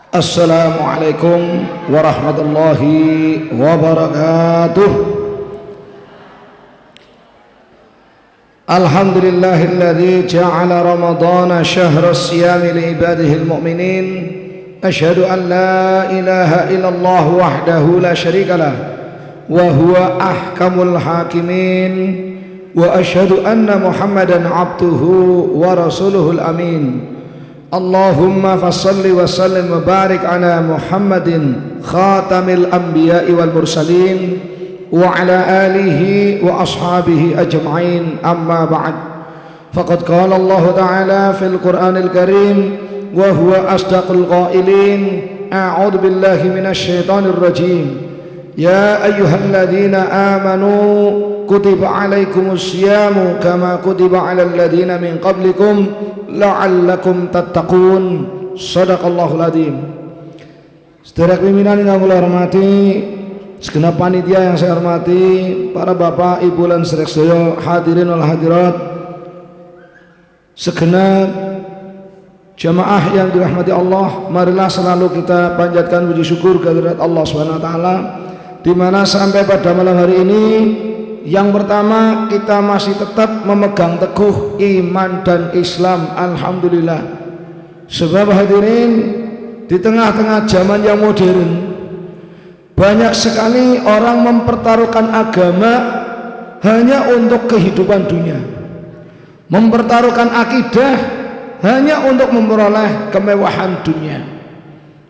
Assalamualaikum warahmatullahi wabarakatuh. Alhamdulillahilladzi ja'ala ramadhana syahra siyami li'ibadihi al-mu'minin. Asyhadu an la ilaha illallah wahdahu la syarikalah wa huwa ahkamul hakimin wa asyhadu anna Muhammadan abduhu wa rasuluhul amin. Allahumma fassalli wa sallim wa barik ala Muhammadin khatamil anbiya'i wal mursalin wa ala alihi wa ashabihi ajma'in, amma ba'd. Faqad qala Allah ta'ala fil Qur'anil Karim wa huwa asdaqul qailin, a'udzu billahi minasy syaithanir rajim. Ya ayyuhalladzina amanu kutiba alaikumus syiyamu kama kutiba alal ladzina min qablikum la'allakum tattaqun. Shadaqallahul adzim. Sedherek pimpinan ingkang kula hormati, segenap panitia yang saya hormati, para bapak, ibu lan sedherek sedaya hadirin wal hadirat, segenap jamaah yang dirahmati Allah, marilah selalu kita panjatkan puji syukur kehadirat Allah Subhanahu wa taala, di mana sampai pada malam hari ini yang pertama kita masih tetap memegang teguh iman dan Islam, alhamdulillah. Sebab hadirin, di tengah-tengah zaman yang modern, banyak sekali orang mempertaruhkan agama hanya untuk kehidupan dunia, mempertaruhkan akidah hanya untuk memperoleh kemewahan dunia,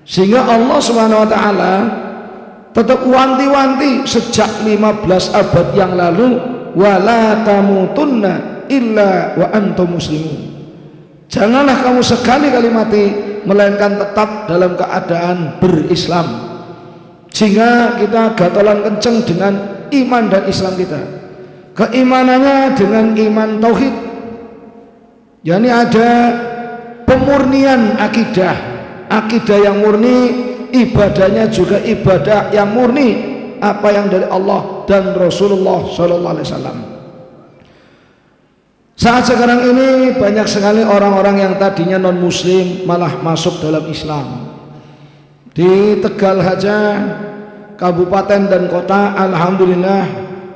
sehingga Allah Subhanahu wa taala tetap wanti-wanti sejak 15 abad yang lalu, wala tamutunna illa wa antum muslimun. Janganlah kamu sekali-kali mati melainkan tetap dalam keadaan berislam. Sehingga kita gatolan kenceng dengan iman dan Islam kita. Keimanannya dengan iman tauhid, yakni ada pemurnian akidah, akidah yang murni, ibadahnya juga ibadah yang murni, apa yang dari Allah dan Rasulullah Sallallahu Alaihi Wasallam. Saat sekarang ini banyak sekali orang-orang yang tadinya non muslim malah masuk dalam Islam. Di Tegal saja, kabupaten dan kota, alhamdulillah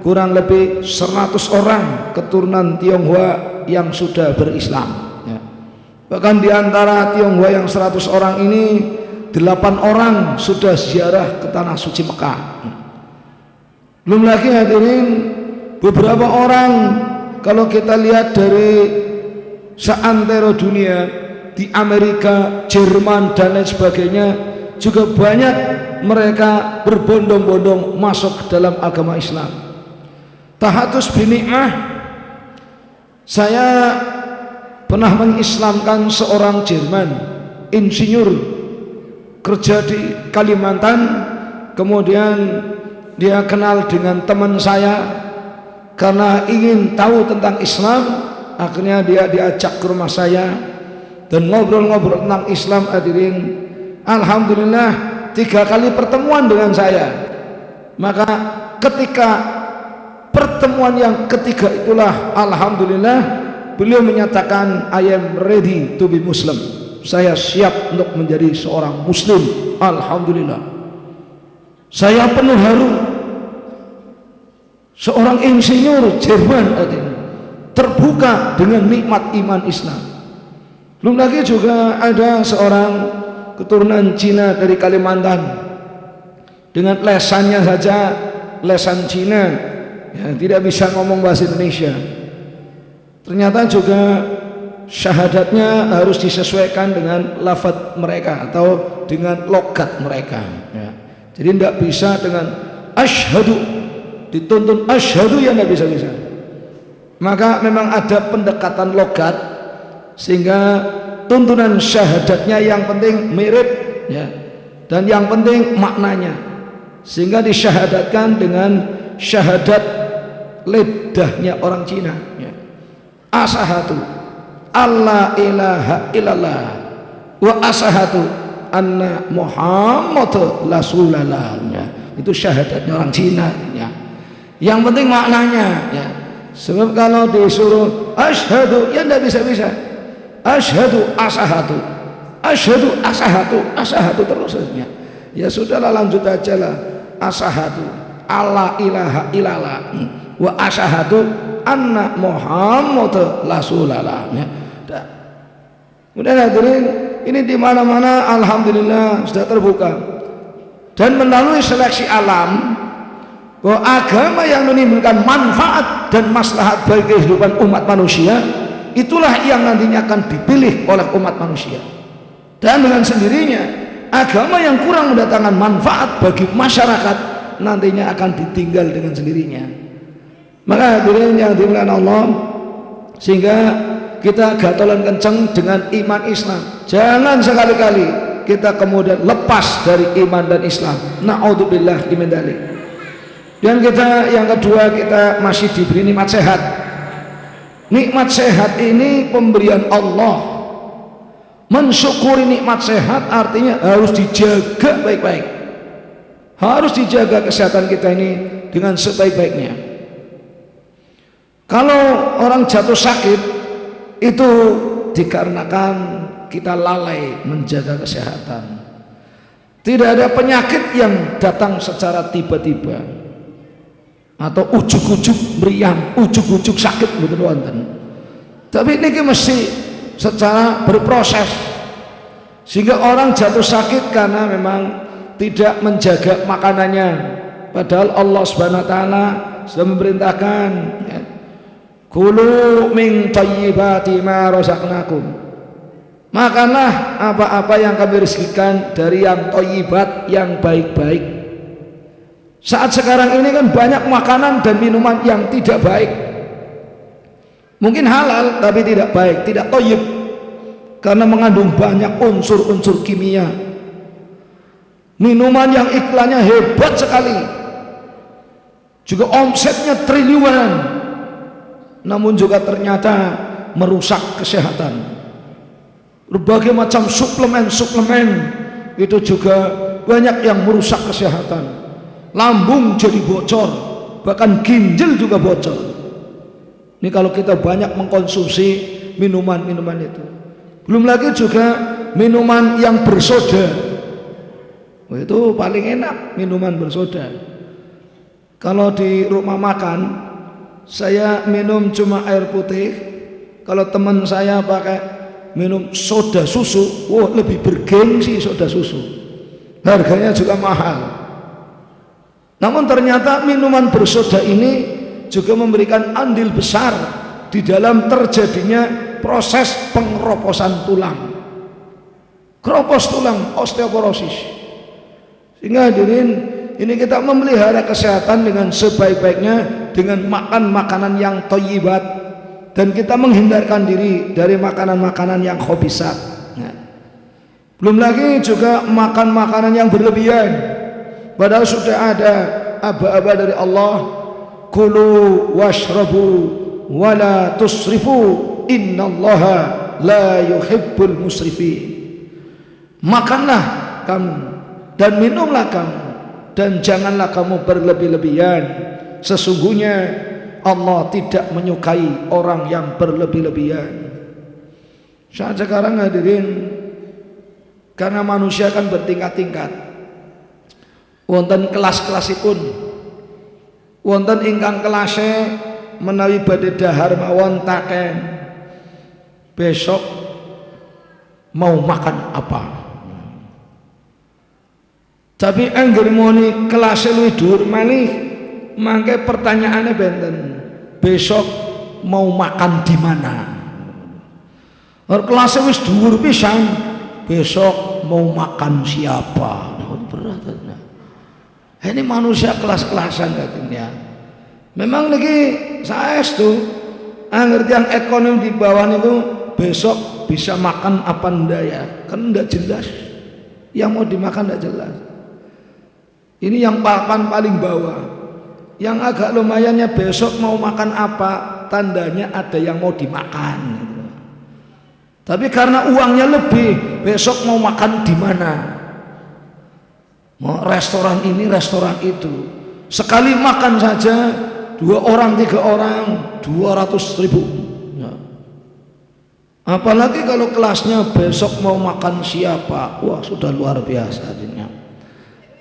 kurang lebih 100 orang keturunan Tionghoa yang sudah berislam ya. Bahkan di antara Tionghoa yang 100 orang ini, 8 orang sudah ziarah ke tanah suci Mekah. Belum lagi hadirin, beberapa orang kalau kita lihat dari seantero dunia, di Amerika, Jerman dan lain sebagainya, juga banyak mereka berbondong-bondong masuk dalam agama Islam. Tahatus binikmah, saya pernah mengislamkan seorang Jerman, insinyur, kerja di Kalimantan. Kemudian dia kenal dengan teman saya, karena ingin tahu tentang Islam, akhirnya dia diajak ke rumah saya dan ngobrol-ngobrol tentang Islam. Hadirin, alhamdulillah 3 kali pertemuan dengan saya. Maka ketika pertemuan yang ketiga itulah alhamdulillah beliau menyatakan, I am ready to be Muslim. Saya siap untuk menjadi seorang muslim. Alhamdulillah. Saya penuh haru. Seorang insinyur Jerman terbuka dengan nikmat iman Islam. Belum lagi juga ada seorang keturunan Cina dari Kalimantan, dengan lesannya saja lesan Cina ya, tidak bisa ngomong bahasa Indonesia. Ternyata juga syahadatnya harus disesuaikan dengan lafaz mereka atau dengan logat mereka ya. Jadi tidak bisa dengan asyhadu, dituntun asyhadu, ya tidak bisa. Maka memang ada pendekatan logat, sehingga tuntunan syahadatnya yang penting mirip ya, dan yang penting maknanya, sehingga disyahadatkan dengan syahadat lidahnya orang Cina ya. Asahatu alla ilaha illallah wa asahatu anna Muhammad Rasulullah ya. Itu syahadatnya orang Cina ya. Yang penting maknanya ya. Sebab kalau disuruh asyhadu ya tidak bisa. Asyhadu asahatu, asyhadu, asahatu terusnya. Ya sudahlah, lanjut aja lah. Asahatu alla ilaha illallah wa asahatu anna Muhammad rasulullah. Ya. Kemudian hadirin, ini di mana-mana alhamdulillah sudah terbuka. Dan melalui seleksi alam, bahwa agama yang menimbulkan manfaat dan maslahat bagi kehidupan umat manusia, itulah yang nantinya akan dipilih oleh umat manusia. Dan dengan sendirinya agama yang kurang mendatangkan manfaat bagi masyarakat nantinya akan ditinggal dengan sendirinya. Maka hadirin yang dimuliakan Allah, sehingga kita gatolan kenceng dengan iman Islam. Jangan sekali-kali kita kemudian lepas dari iman dan Islam. Na'udzubillah min dzalik. Dan kita yang kedua, kita masih diberi nikmat sehat. Nikmat sehat ini pemberian Allah. Mensyukuri nikmat sehat artinya harus dijaga baik-baik. Harus dijaga kesehatan kita ini dengan sebaik-baiknya. Kalau orang jatuh sakit, itu dikarenakan kita lalai menjaga kesehatan. Tidak ada penyakit yang datang secara tiba-tiba atau ujuk-ujuk meriang, ujuk-ujuk sakit betul wonten. Tapi ini mesti secara berproses, sehingga orang jatuh sakit karena memang tidak menjaga makanannya. Padahal Allah Subhanahu wa taala sudah memerintahkan, ya, kulu min thayyibati ma razaqnakum. Makanlah apa-apa yang kami rezekikan dari yang thayyibat, yang baik-baik. Saat sekarang ini kan banyak makanan dan minuman yang tidak baik. Mungkin halal tapi tidak baik, tidak thayyib, karena mengandung banyak unsur-unsur kimia. Minuman yang iklannya hebat sekali, juga omsetnya triliunan, namun juga ternyata merusak kesehatan. Berbagai macam suplemen itu juga banyak yang merusak kesehatan. Lambung jadi bocor, bahkan ginjal juga bocor. Ini kalau kita banyak mengkonsumsi minuman-minuman itu. Belum lagi juga minuman yang bersoda. Itu paling enak, minuman bersoda. Kalau di rumah makan saya minum cuma air putih, kalau teman saya pakai minum soda susu, wah lebih bergengsi soda susu, harganya juga mahal. Namun ternyata minuman bersoda ini juga memberikan andil besar di dalam terjadinya proses pengeroposan tulang, keropos tulang, osteoporosis. Sehingga hadirin, ini kita memelihara kesehatan dengan sebaik-baiknya dengan makan makanan yang thayyibat, dan kita menghindarkan diri dari makanan-makanan yang khabisat. Nah, belum lagi juga makan makanan yang berlebihan, padahal sudah ada aba-aba dari Allah, kulu washrabu wala tusrifu innallaha la yuhibbul musrifin. Makanlah kamu dan minumlah kamu, dan janganlah kamu berlebih-lebihan. Sesungguhnya Allah tidak menyukai orang yang berlebih-lebihan. Saat sekarang hadirin, karena manusia kan bertingkat-tingkat, wonten kelas-kelasipun, wonten ingkang kelase menawi badhe dahar mawon taken, besok mau makan apa. Tapi angger muni kelas luwih dhuwur malih, mangke pertanyaannya benten, besok mau makan di mana? Or kelas wis dhuwur pisan, besok mau makan siapa? Berat. Ini manusia kelas-kelasan katanya. Memang lagi saestu angger yang ekonomi di bawah itu besok bisa makan apa ndak ya? Kan ndak jelas. Yang mau dimakan ndak jelas. Ini yang papan paling bawah. Yang agak lumayannya besok mau makan apa, tandanya ada yang mau dimakan. Tapi karena uangnya lebih, besok mau makan di mana? Mau restoran ini, restoran itu. Sekali makan saja 2 orang 3 orang 200.000. Apalagi kalau kelasnya besok mau makan siapa, wah sudah luar biasa jadinya.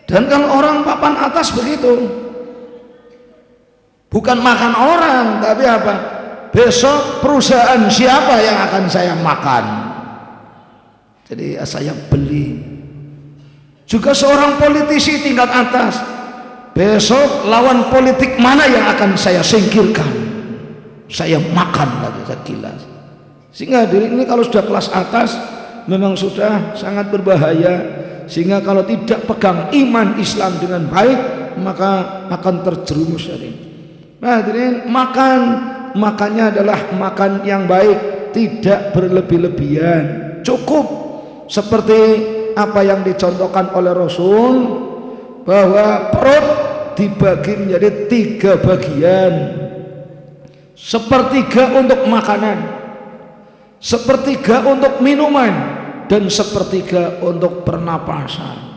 Dan kalau orang papan atas begitu, bukan makan orang, tapi apa? Besok perusahaan siapa yang akan saya makan? Jadi saya beli. Juga seorang politisi tingkat atas, besok lawan politik mana yang akan saya singkirkan? Saya makan lagi sekilas. Sehingga diri ini kalau sudah kelas atas memang sudah sangat berbahaya. Sehingga kalau tidak pegang iman Islam dengan baik, maka akan terjerumus dari. Nah, jadi makannya adalah makan yang baik, tidak berlebih-lebihan, cukup seperti apa yang dicontohkan oleh Rasul, bahwa perut dibagi menjadi 3 bagian, sepertiga untuk makanan, sepertiga untuk minuman, dan sepertiga untuk pernapasan.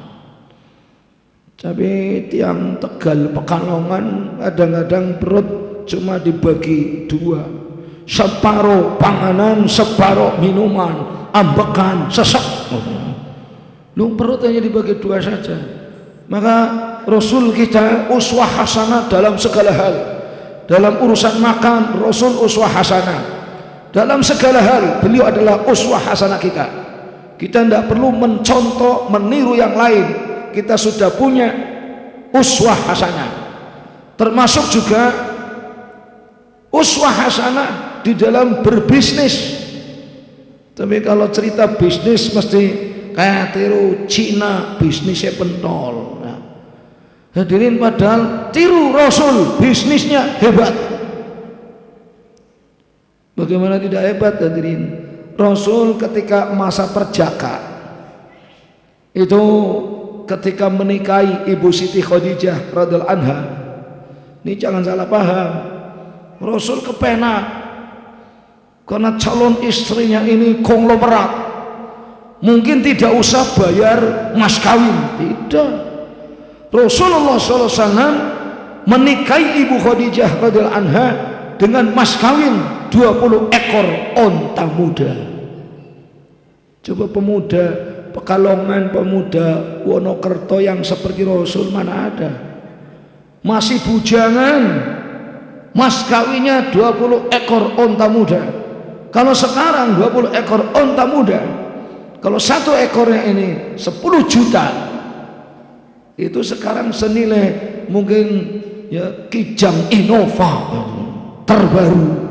Tapi tiang Tegal Pekalongan kadang-kadang perut cuma dibagi 2, separuh panganan, separuh minuman, ambekan, sesek. Lu perut hanya dibagi 2 saja. Maka Rasul kita uswah hasanah dalam segala hal. Dalam urusan makan, Rasul uswah hasanah. Dalam segala hal beliau adalah uswah hasanah kita. Kita tidak perlu mencontoh, meniru yang lain. Kita sudah punya uswah hasanah. Termasuk juga uswah hasanah di dalam berbisnis. Tapi kalau cerita bisnis mesti kayak tiru Cina, bisnisnya pentol. Nah, hadirin, padahal tiru Rasul, bisnisnya hebat. Bagaimana tidak hebat hadirin? Rasul ketika masa perjaka itu, ketika menikahi Ibu Siti Khadijah radhiyallahu anha, ini jangan salah paham, Rasul kepenak karena calon istrinya ini konglomerat, mungkin tidak usah bayar mas kawin, tidak. Rasulullah SAW menikahi Ibu Khadijah radhiyallahu anha dengan mas kawin 20 ekor onta muda. Coba pemuda Pekalongan, pemuda Wonokerto yang seperti Rasul mana ada? Masih bujangan, mas kawinnya 20 ekor onta muda. Kalau sekarang 20 ekor onta muda, kalau 1 ekornya ini 10 juta, itu sekarang senilai mungkin ya Kijang Innova terbaru.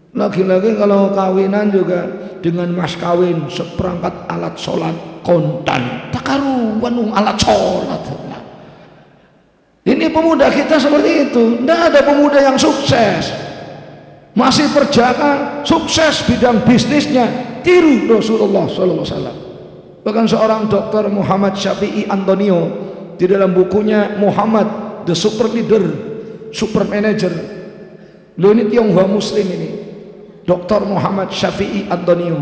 Lagi-lagi kalau kawinan juga dengan mas kawin seperangkat alat sholat kontan, takaruan alat sholat. Ini pemuda kita seperti itu. Tidak ada pemuda yang sukses, masih perjaka, sukses bidang bisnisnya, tiru Rasulullah SAW. Bahkan seorang dokter Muhammad Syafi'i Antonio di dalam bukunya Muhammad the Super Leader, Super Manager, lo ini Tionghoa Muslim ini, Dr. Muhammad Syafi'i Antonio,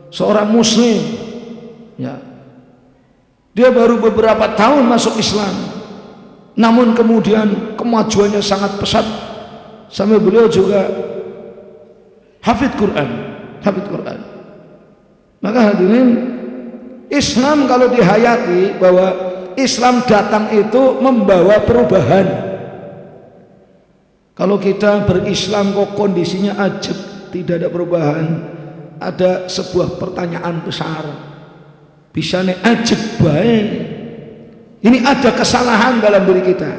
seorang muslim ya. Dia baru beberapa tahun masuk Islam, namun kemudian kemajuannya sangat pesat sampai beliau juga hafidz Quran. Maka hadirin, Islam kalau dihayati, bahwa Islam datang itu membawa perubahan. Kalau kita berislam kok kondisinya ajib, tidak ada perubahan, ada sebuah pertanyaan besar, bisa nih ajib baik, ini ada kesalahan dalam diri kita.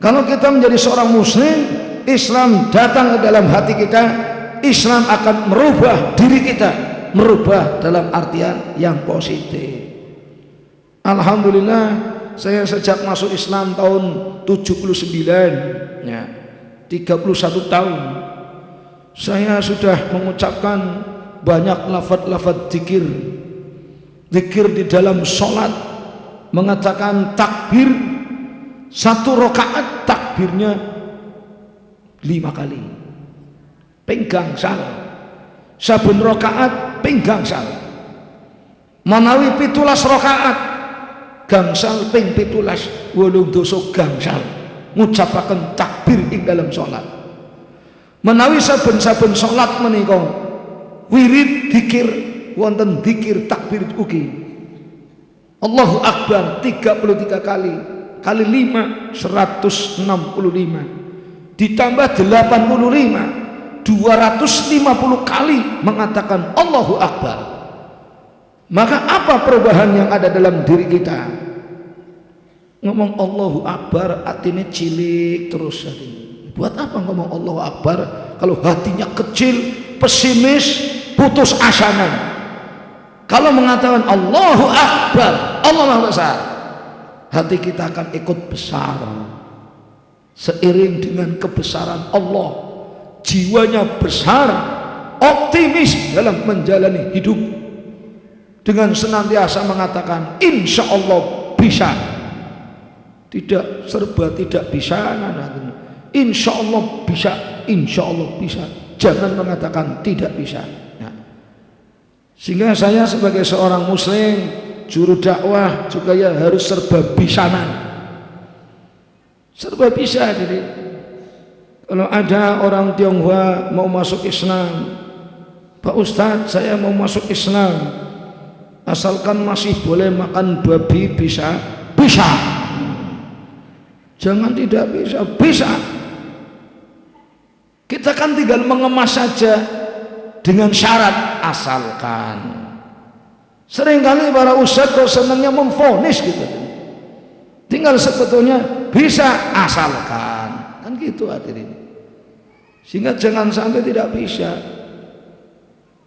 Kalau kita menjadi seorang muslim, Islam datang ke dalam hati kita, Islam akan merubah diri kita, merubah dalam artian yang positif. Alhamdulillah, saya sejak masuk Islam tahun 79 ya, 31 tahun saya sudah mengucapkan banyak lafaz-lafaz zikir di dalam sholat, mengatakan takbir 1 rakaat, takbirnya 5 kali, penggang sal, saben rakaat penggang sal, manawi 17 rakaat gangsal ping 17 wolung doso gangsal, ngucapaken takbir ing dalam sholat. Menawi saben-saben sholat menika wirid dikir wonten dikir takbir ugi. Allahu Akbar 33 kali kali 5 165 ditambah 85 250 kali mengatakan Allahu Akbar. Maka apa perubahan yang ada dalam diri kita? Ngomong Allahu Akbar hatinya cilik terus hatinya. Buat apa ngomong Allahu Akbar kalau hatinya kecil, pesimis, putus asa? Kalau mengatakan Allahu Akbar, Allah Maha Besar, hati kita akan ikut besar seiring dengan kebesaran Allah. Jiwanya besar, optimis dalam menjalani hidup dengan senantiasa mengatakan insya Allah bisa, tidak serba tidak bisa. Insya Allah bisa, insya Allah bisa, jangan mengatakan tidak bisa. Sehingga saya sebagai seorang muslim, juru dakwah juga ya harus serba bisanan, serba bisa. Jadi kalau ada orang Tionghoa mau masuk Islam, Pak Ustadz saya mau masuk Islam, asalkan masih boleh makan babi bisa? Bisa. Jangan tidak bisa, bisa. Kita kan tinggal mengemas saja dengan syarat asalkan. Seringkali para ustadz kok senangnya memvonis gitu, tinggal sebetulnya bisa asalkan, kan gitu hadirin. Sehingga jangan sampai tidak bisa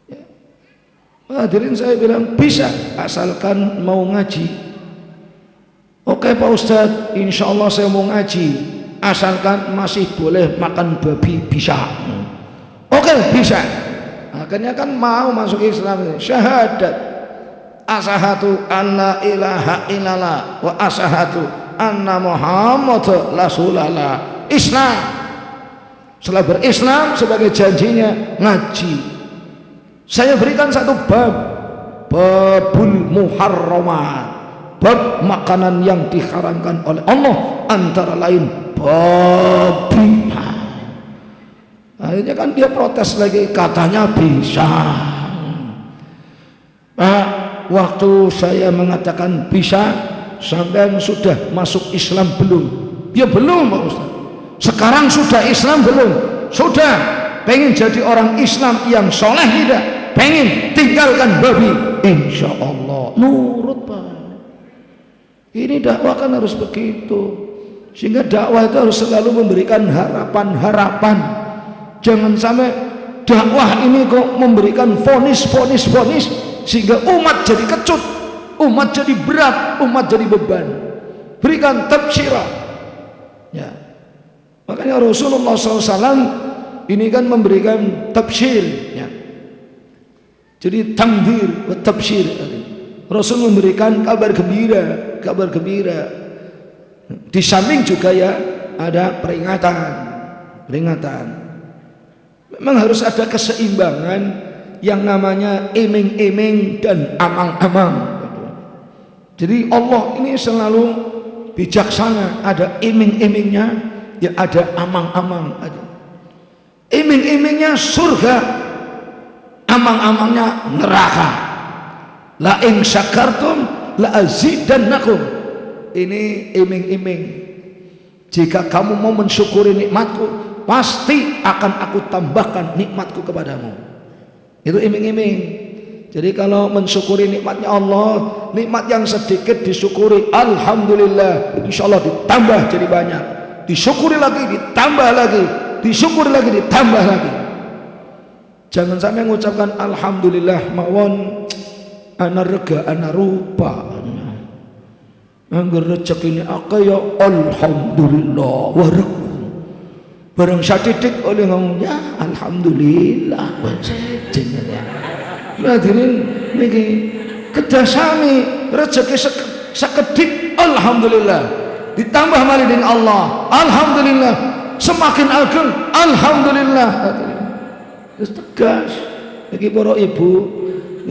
ya. Hadirin saya bilang bisa asalkan mau ngaji. Oke Pak Ustadz, insya Allah saya mau ngaji asalkan masih boleh makan babi bisa. Oke bisa. Akhirnya kan mau masuk Islam, syahadat asahatu anna ilaha illallah wa asahatu anna Muhammad rasulullah. Islam, setelah berislam sebagai janjinya ngaji. Saya berikan satu bab, babul muharramat, bab makanan yang diharamkan oleh Allah, antara lain babi. Akhirnya kan dia protes lagi, katanya bisa. Pak, waktu saya mengatakan bisa, sampai sudah masuk Islam belum? Ya belum Pak Ustaz. Sekarang sudah Islam belum? Sudah. Pengen jadi orang Islam yang soleh tidak? Pengen tinggalkan babi? Insya Allah nurut Pak. Ini dakwah kan harus begitu. Sehingga dakwah itu harus selalu memberikan harapan-harapan. Jangan sampai dakwah ini kok memberikan vonis sehingga umat jadi kecut, umat jadi berat, umat jadi beban. Berikan tabsyirah ya. Makanya Rasulullah SAW ini kan memberikan tabsyir ya. Jadi tangdir wa tabsyir. Rasul memberikan kabar gembira, kabar gembira. Di samping juga ya ada peringatan. Memang harus ada keseimbangan yang namanya iming-iming dan amang-amang. Jadi Allah ini selalu bijaksana, ada iming-imingnya, ya ada amang-amang. Iming-imingnya surga, amang-amangnya neraka. La in syakartum la azidannakum. Ini iming-iming. Jika kamu mau mensyukuri nikmatku, pasti akan aku tambahkan nikmatku kepadamu. Itu iming-iming. Jadi kalau mensyukuri nikmatnya Allah, nikmat yang sedikit disyukuri, alhamdulillah, insya Allah ditambah jadi banyak. Disyukuri lagi, ditambah lagi. Disyukuri lagi, ditambah lagi. Jangan sampai mengucapkan alhamdulillah mawon ana rega ana rupa. Angger rezeki ini akeh ya alhamdulillah warek. Barang sadidik oleh ngomong ya alhamdulillah jenenge ya. Hadirin niki kedah sami rezeki sekedik alhamdulillah ditambah malih dengan Allah alhamdulillah semakin ageng alhamdulillah. Terus tegas niki para ibu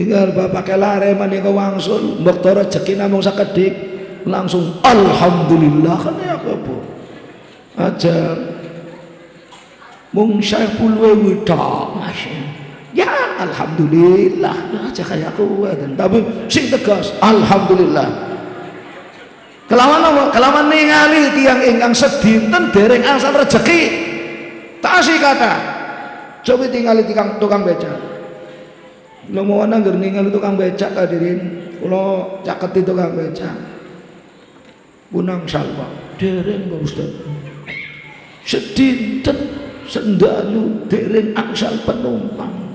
niki bapak kelare menika wangsul mbok rezeki namung sekedik langsung alhamdulillah kan ya Bu aja mung 10.000 tok Ya alhamdulillah aja kayak aku tapi sing tegas alhamdulillah. Kelawan apa? Kelawan ningali tiyang ingkang sedinten dereng angsal rezeki. Tasih kata. Coba tingali tukang becak. Lo mau nangger ningali tukang becak hadirin. Kulo caketi tukang becak. Bunang salwa dereng Pak Ustaz. Sedinten sendalu dereng angsal penumpang.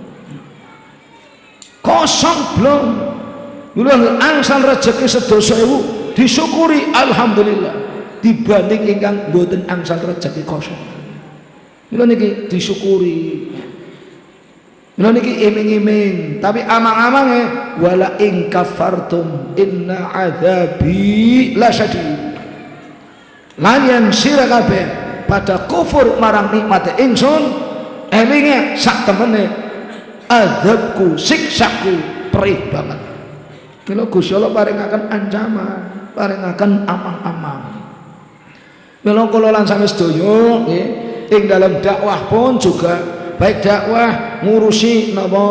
Kosong blong. Kulo angsal rezeki sedasa ewu disyukuri alhamdulillah dibanding ingkang mboten angsal rezeki kosong. Kulo niki disyukuri. Kulo niki iming-iming, tapi amang-amange wala in kafartum inna adzabi lasyadid. Lan yen sira kabeh pada kufur marang nikmate ingsun, elinge sak temene azabku, siksaku perih banget. Kulo Gusti Allah paringaken ancaman, paringaken amang-amang. Kulo kula lan sami sedaya nggih ing dalam dakwah pun juga baik dakwah ngurusi napa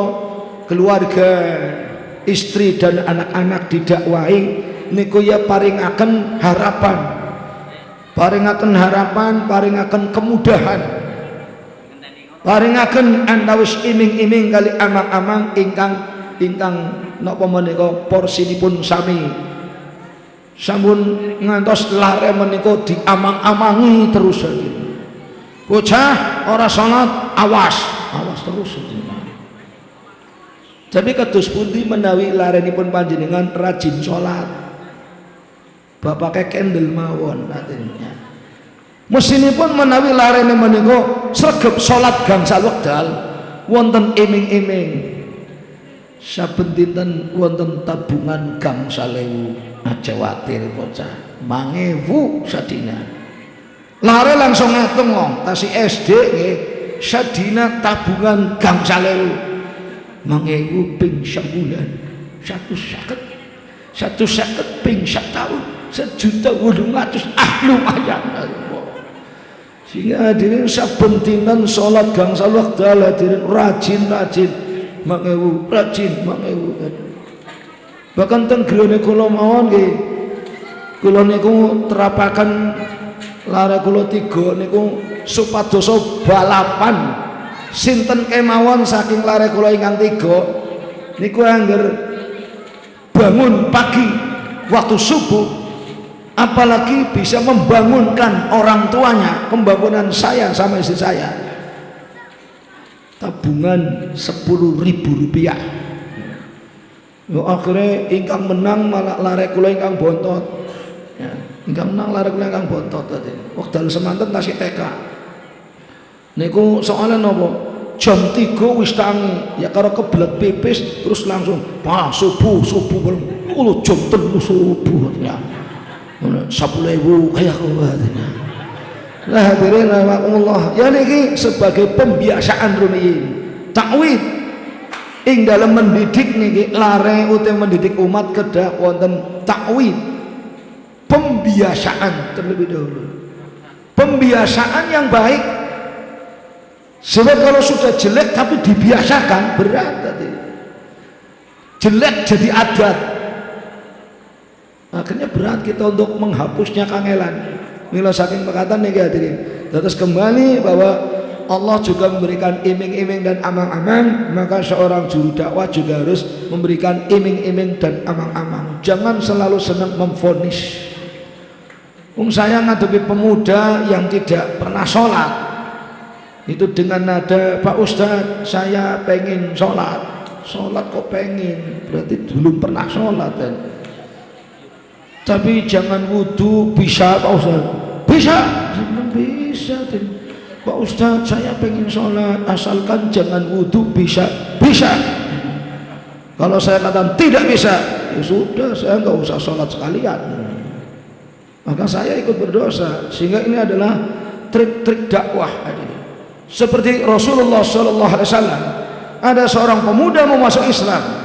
keluarga, istri dan anak-anak didakwahi niku ya paringaken harapan. Paringaken harapan, paringaken kemudahan. Paringaken antawis iming-iming kali amang-amang ingkang napa menika porsinipun sami. Sampun ngantos lare menika diamang-amangi terus saja. Bocah ora salat awas terus. Tapi kados pundi menawi larenipun panjenengan rajin salat. Bapake kendel mawon artinya. Mesinipun menawi larene menika sregep salat gangsal wekdal wonten iming-iming. Saben dinten wonten tabungan gangsal ewu. Aja watir bocah. 5.000 sadina. Lare langsung ngitung wong, tasih SD nggih, sadina tabungan gangsal ewu. 5.000 ping sabulan. 150 ping setahun. 1.800.000 lumayan. Sehingga hadirin saben dinten salat gangsal wekdal hadirin rajin 5.000 rajin 5.000. Bahkan teng grene kula mawon nggih kula niku terapaken lare kula 3 niku supados balapan sinten kemawon saking lare kula ingkang 3 niku angger bangun pagi waktu subuh apalagi bisa membangunkan orang tuanya, pembangunan saya sama istri saya tabungan Rp10.000. Akhirnya ingkang menang malah lare kula ingkang bontot ya, ingkang menang lare kula ingkang bontot tadi wekdal semanten tasih TK niku soalnya nopo jam 3 wis tangi ya karo kebelet pipis terus langsung subuh jam 3 subuh ya 10.000 kayak kuatnya. Nah hadirin rahimakumullah, ya niki sebagai pembiasaan rumiyin takwid ing dalam mendidik niki lare utawa mendidik umat kedah wonten takwid pembiasaan terlebih dahulu, pembiasaan yang baik. Sebab kalau sudah jelek tapi dibiasakan berat tadi, jelek jadi adat. Akhirnya berat kita untuk menghapusnya kangelan. Mila saking perkataan niki hadirin. Terus kembali bahwa Allah juga memberikan iming-iming dan amang-amang, maka seorang juru dakwah juga harus memberikan iming-iming dan amang-amang. Jangan selalu senang memvonis. Saya ngadepi pemuda yang tidak pernah sholat, itu dengan nada Pak Ustadz saya pengen sholat kok pengen, berarti belum pernah sholat kan? Tapi jangan wudhu bisa Pak Ustadz? Bisa? Belum bisa Pak Ustadz saya pengen sholat asalkan jangan wudhu bisa? Bisa. Kalau saya katakan tidak bisa, ya sudah saya nggak usah sholat sekalian, maka saya ikut berdosa. Sehingga ini adalah trik-trik dakwah. Seperti Rasulullah SAW, ada seorang pemuda mau masuk Islam.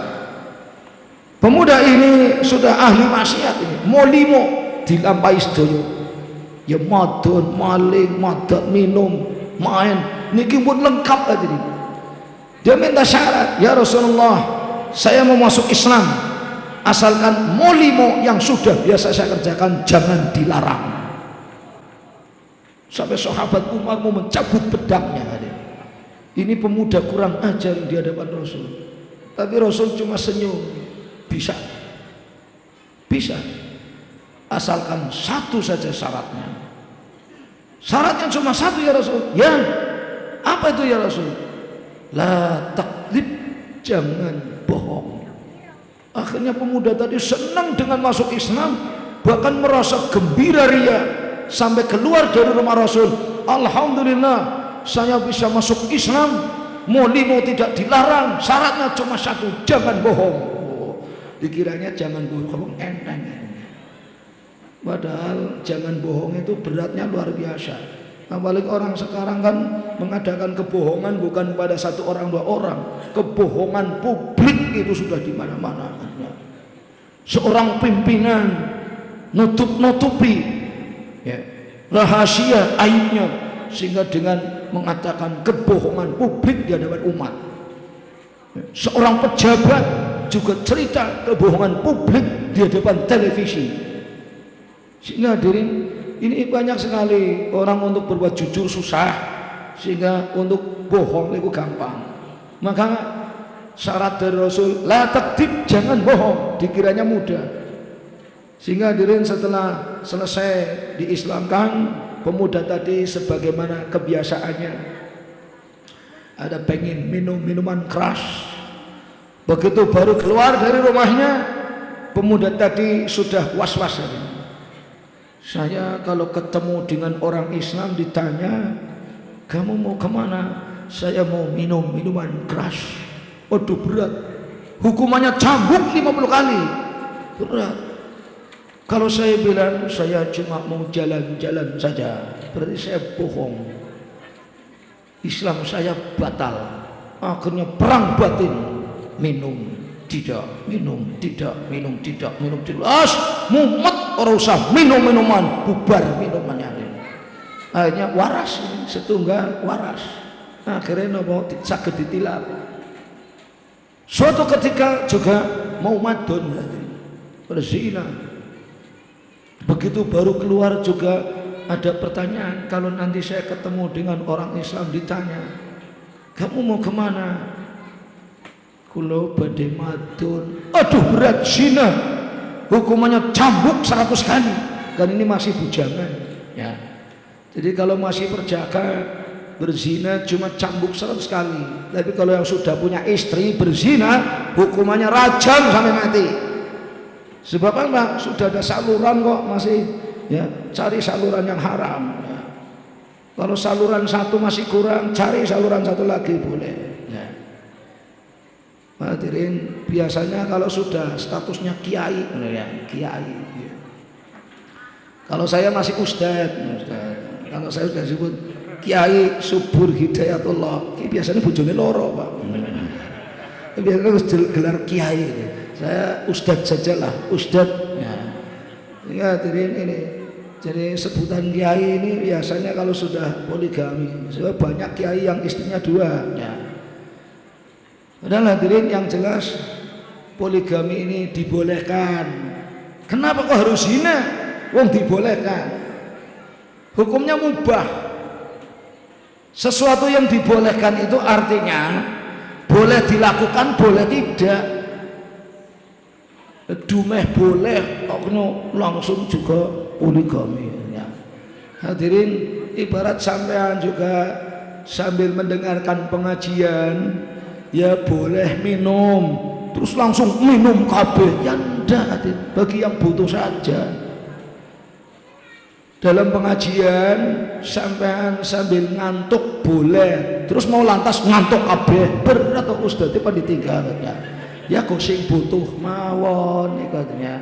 Pemuda ini sudah ahli maksiat ini, molimo dilampahi sedaya. Ya madon, maling, madat, minum, main, niki pun lengkap aja ini. Dia minta syarat, ya Rasulullah, saya mau masuk Islam, asalkan molimo yang sudah biasa saya kerjakan jangan dilarang. Sampai sahabat Umar mau mencabut pedangnya. Ini pemuda kurang ajar di hadapan Rasul, tapi Rasul cuma senyum. Bisa, bisa, asalkan satu saja syaratnya. Syaratnya cuma satu ya Rasul. Ya, apa itu ya Rasul? La takdzib, jangan bohong. Akhirnya pemuda tadi senang dengan masuk Islam, bahkan merasa gembira ria sampai keluar dari rumah Rasul. Alhamdulillah, saya bisa masuk Islam, molimo tidak dilarang, syaratnya cuma satu, jangan bohong. Dikiranya jangan bohong enteng, padahal jangan bohong itu beratnya luar biasa. Apalagi orang sekarang kan mengadakan kebohongan bukan pada satu orang dua orang, kebohongan publik itu sudah di mana-mana. Seorang pimpinan nutupi ya, rahasia aibnya, sehingga dengan mengatakan kebohongan publik di hadapan umat. Seorang pejabat juga cerita kebohongan publik di hadapan televisi. Sehingga hadirin, ini banyak sekali orang untuk berbuat jujur susah, sehingga untuk bohong itu gampang. Maka syarat dari Rasul, la takdzib, jangan bohong, dikiranya mudah. Sehingga hadirin, setelah selesai diislamkan, pemuda tadi sebagaimana kebiasaannya ada pengen minum minuman keras. Begitu baru keluar dari rumahnya, pemuda tadi sudah was-was. Saya kalau ketemu dengan orang Islam ditanya, kamu mau kemana? Saya mau minum minuman keras. Waduh, berat, hukumannya cambuk 50 kali, berat. Kalau saya bilang saya cuma mau jalan-jalan saja, berarti saya bohong, Islam saya batal. Akhirnya perang batin, minum tidak, minum tidak, minum tidak, minum tidak. Mumet, orang usah minum minuman, bubar minumannya. Akhirnya waras, setunggal waras. Akhirnya nopo sakit ditilang. Suatu ketika juga mau madon, berzina. Begitu baru keluar juga ada pertanyaan. Kalau nanti saya ketemu dengan orang Islam ditanya, kamu mau kemana? Kulo badhe madon. Aduh, berat, zina, hukumannya cambuk 100 kali. Kan ini masih bujangan ya. Jadi kalau masih perjaka berzina cuma cambuk 100 kali. Tapi kalau yang sudah punya istri berzina, hukumannya rajam sampai mati. Sebab apa? Sudah ada saluran kok masih ya, cari saluran yang haram ya. Kalau saluran satu masih kurang, cari saluran satu lagi boleh ya. Hadirin, biasanya kalau sudah statusnya kiai ya, kiai ya. Kalau saya masih ustadz, kalau saya sudah disebut Kiai Subur Hidayatullah, biasanya bojone loro, Pak. Biasanya harus gelar kiai. Saya ustadz sajalah, ustadz ya. Ya, hadirin, ini jadi sebutan kiai ini biasanya kalau sudah poligami. Sebab banyak kiai yang istrinya 2 ya. Padahal hadirin, yang jelas poligami ini dibolehkan. Kenapa kok harus zina? Wong dibolehkan, hukumnya mubah. Sesuatu yang dibolehkan itu artinya boleh dilakukan, boleh tidak. Dumeh boleh, langsung juga poligami ya. Hadirin, ibarat sampean juga sambil mendengarkan pengajian ya boleh minum, terus langsung minum kabeh ya ndak, bagi yang butuh saja. Dalam pengajian sampean sambil ngantuk boleh, terus mau lantas ngantuk kabeh, berat atau ustadz apa ditinggal ya. Ya kok sing butuh mawon katanya.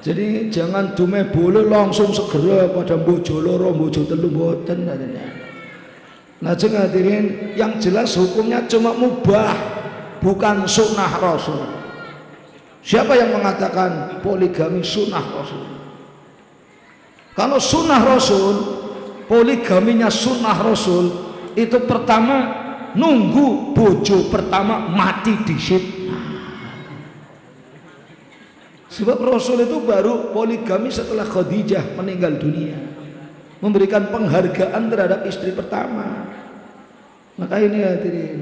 Jadi jangan dume boleh langsung segera pada bojo loro bojo telu mboten katanya. Lajeng hadirin, yang jelas hukumnya cuma mubah, bukan sunnah Rasul. Siapa yang mengatakan poligami sunnah Rasul? Kalau sunnah Rasul, poligaminya sunnah Rasul itu pertama nunggu bojo pertama mati disit. Sebab Rasul itu baru poligami setelah Khadijah meninggal dunia, memberikan penghargaan terhadap istri pertama. Maka ini hadirin,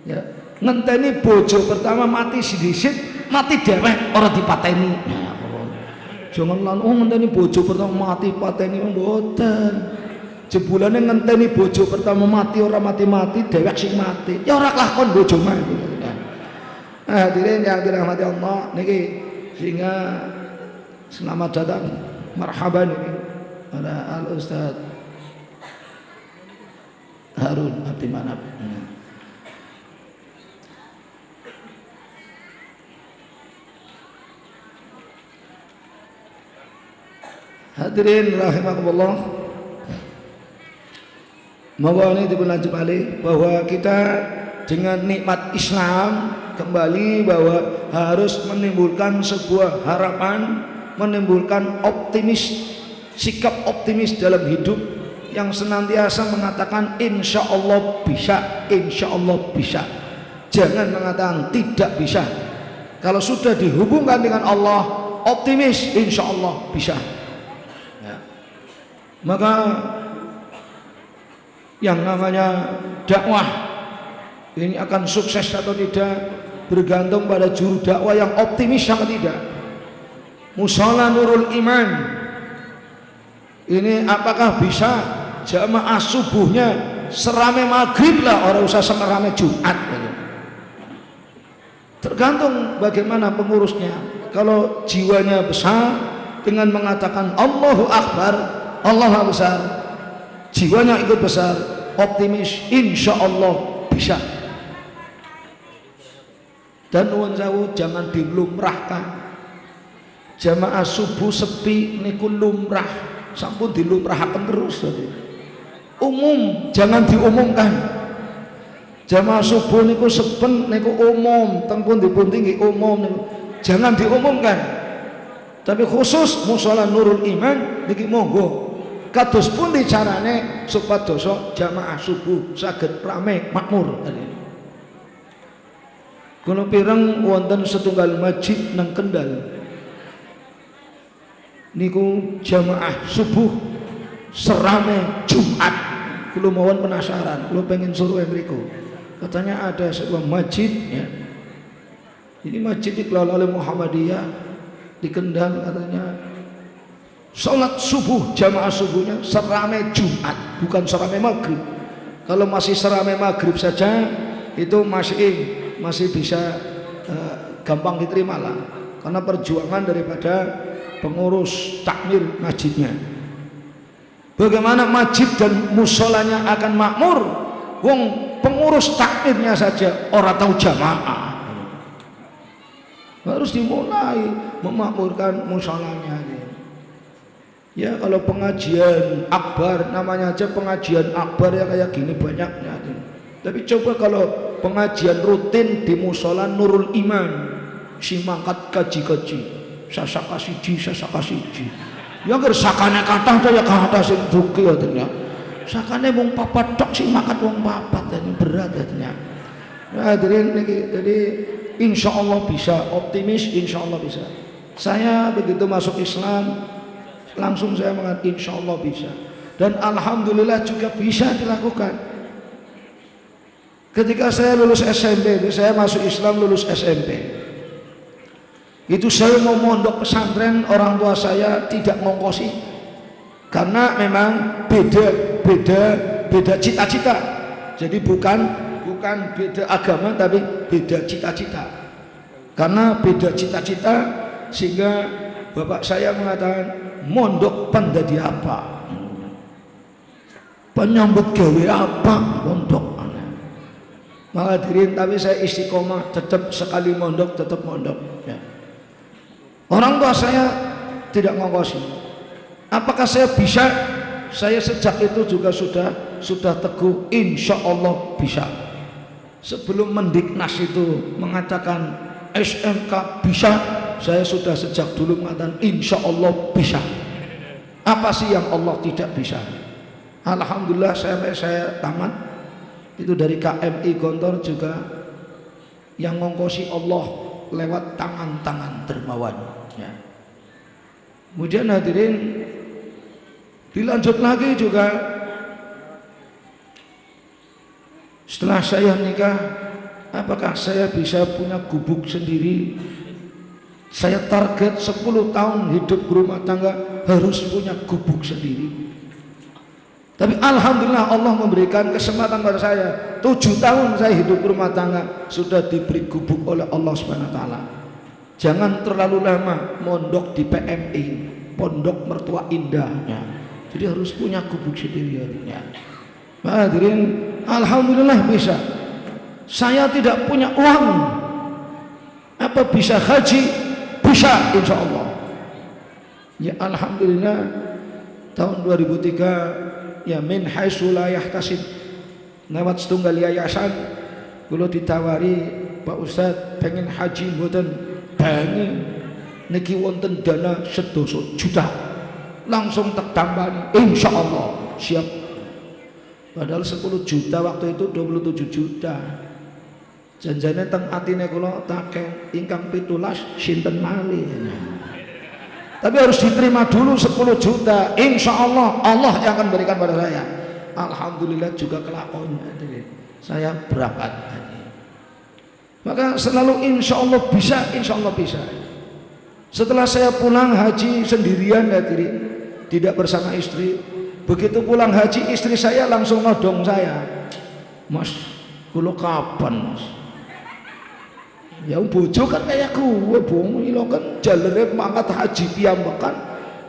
ya, ngenteni bojo pertama mati disit, mati dewek ora dipateni. Jangan lan ngenteni bojo pertama mati pateni mboten. Jebulane ngenteni bojo pertama mati ora mati-mati, dewek sing mati. Ya ora kelakon bojo mati. Hadirin yang dirahmati Allah niki, sehingga selamat datang, marhaban ini pada Al Ustaz Harun Abdi Manap. Hadirin rahimakumullah, mohon ini dilanjut balik bahwa kita dengan nikmat Islam kembali bahwa harus menimbulkan sebuah harapan, menimbulkan sikap optimis dalam hidup yang senantiasa mengatakan insya Allah bisa, insya Allah bisa. Jangan mengatakan tidak bisa. Kalau sudah dihubungkan dengan Allah, optimis insya Allah bisa. Ya. Maka yang namanya dakwah ini akan sukses atau tidak bergantung pada juru dakwah yang optimis atau tidak. Mushola Nurul Iman ini apakah bisa jamaah subuhnya serame maghrib lah, orang usah serame Jumat. Tergantung bagaimana pengurusnya. Kalau jiwanya besar dengan mengatakan Allahu Akbar, Allah besar, jiwanya ikut besar, optimis, insya Allah bisa. Dan nuwun sewu jangan dilumrahkan. Jamaah subuh sepi niku lumrah, sampun dilumrahaken terus. Umum, jangan diumumkan. Jamaah subuh niku sepen niku umum, teng pundi tinggi umum niku. Jangan diumumkan. Tapi khusus mushola Nurul Iman niki monggo. Kados pundi carane supados jamaah subuh saged rame makmur. Kula pireng wonten setunggal masjid nang Kendal. Niku jamaah subuh serame Jumat. Kula mawon penasaran, kula pengen suruh mriku. Katanya ada sebuah masjid ya. Ini masjid dikelola oleh Muhammadiyah di Kendal, katanya salat subuh, jamaah subuhnya serame Jumat, bukan serame maghrib. Kalau masih serame maghrib saja itu masih bisa gampang diterima lah, karena perjuangan daripada pengurus takmir masjidnya. Bagaimana masjid dan musolanya akan makmur wong pengurus takmirnya saja orang tahu jamaah. Harus dimulai memakmurkan musolanya. Ya kalau pengajian akbar, namanya aja pengajian akbar ya kayak gini banyaknya. Tapi coba kalau pengajian rutin di musola Nurul Iman, si mangkat kaji-kaji, sasaka siji. Ya ger sakane kathah ta ya kathah sing duki ya ternyata. Sakane mung papat tok sing mangkat wong papat dan berat ternyata. Hadirin niki jadi insya Allah bisa, optimis insya Allah bisa. Saya begitu masuk Islam langsung saya mengatakan insya Allah bisa, dan alhamdulillah juga bisa dilakukan. Ketika saya lulus SMP, saya masuk Islam lulus SMP. Itu saya mau mondok pesantren, orang tua saya tidak ngongkosi karena memang beda cita-cita. Jadi bukan beda agama tapi beda cita-cita. Karena beda cita-cita sehingga bapak saya mengatakan mondok pandadi apa? Penyambut gawe apa mondok? Maka hadirin, tapi saya istiqomah tetap sekali mondok tetap mondok ya. Orang tua saya tidak ngongkosi. Apakah saya bisa? Saya sejak itu juga sudah teguh insya Allah bisa. Sebelum Mendiknas itu mengatakan SMK bisa, saya sudah sejak dulu mengatakan insya Allah bisa. Apa sih yang Allah tidak bisa? Alhamdulillah saya tamat Itu dari KMI Gontor juga yang ngongkosi Allah lewat tangan-tangan dermawan ya. Kemudian hadirin dilanjut lagi juga setelah saya nikah, apakah saya bisa punya gubuk sendiri? Saya target 10 tahun hidup berumah tangga harus punya gubuk sendiri. Tapi alhamdulillah Allah memberikan kesempatan pada saya. 7 tahun saya hidup berumah tangga sudah diberi gubuk oleh Allah Subhanahu wa taala. Jangan terlalu lama mondok di PMI, Pondok Mertua Indah ya. Jadi harus punya gubuk sendiri ya. Hadirin, alhamdulillah bisa. Saya tidak punya uang, apa bisa haji? Bisa insya Allah ya. Alhamdulillah tahun 2003 ya, min haitsu la yahtasib, lewat setunggal yayasan kula ditawari, Pak Ustadz pengen haji mboten, pengen niki wonten dana 10 juta, langsung tak tambani insya Allah siap. Padahal 10 juta waktu itu 27 juta. Janjane teng atine kula takeh ingkang 17 sinten malih. Tapi harus diterima dulu 10 juta. Insya Allah Allah yang akan berikan pada saya. Alhamdulillah juga kelakon. Saya berangkat. Maka selalu insya Allah bisa, insya Allah bisa. Setelah saya pulang haji sendirian hadirin, tidak bersama istri. Begitu pulang haji istri saya langsung nodong saya, Mas, kula kapan Mas? Ya bojo kan kayak gue bong ilo kan jalere mangkat haji piyambakan.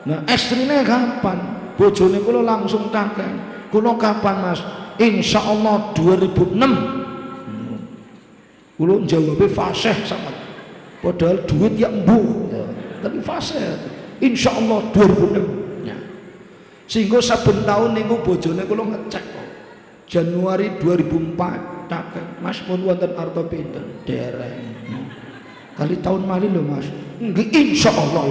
Nah istrine kapan? Bojone kula langsung takon, kula kapan Mas? Insya Allah 2006. Kula jawabnya fasih sangat, padahal duit ya embuh ya, tapi fasih. Insya Allah 2006 ya. Sehingga saben tahun niku bojone kula ngecek Januari 2004 takon, Mas pun wonten arta pinten? Dereng. Kali tahun mali lho Mas. Nggih insya Allah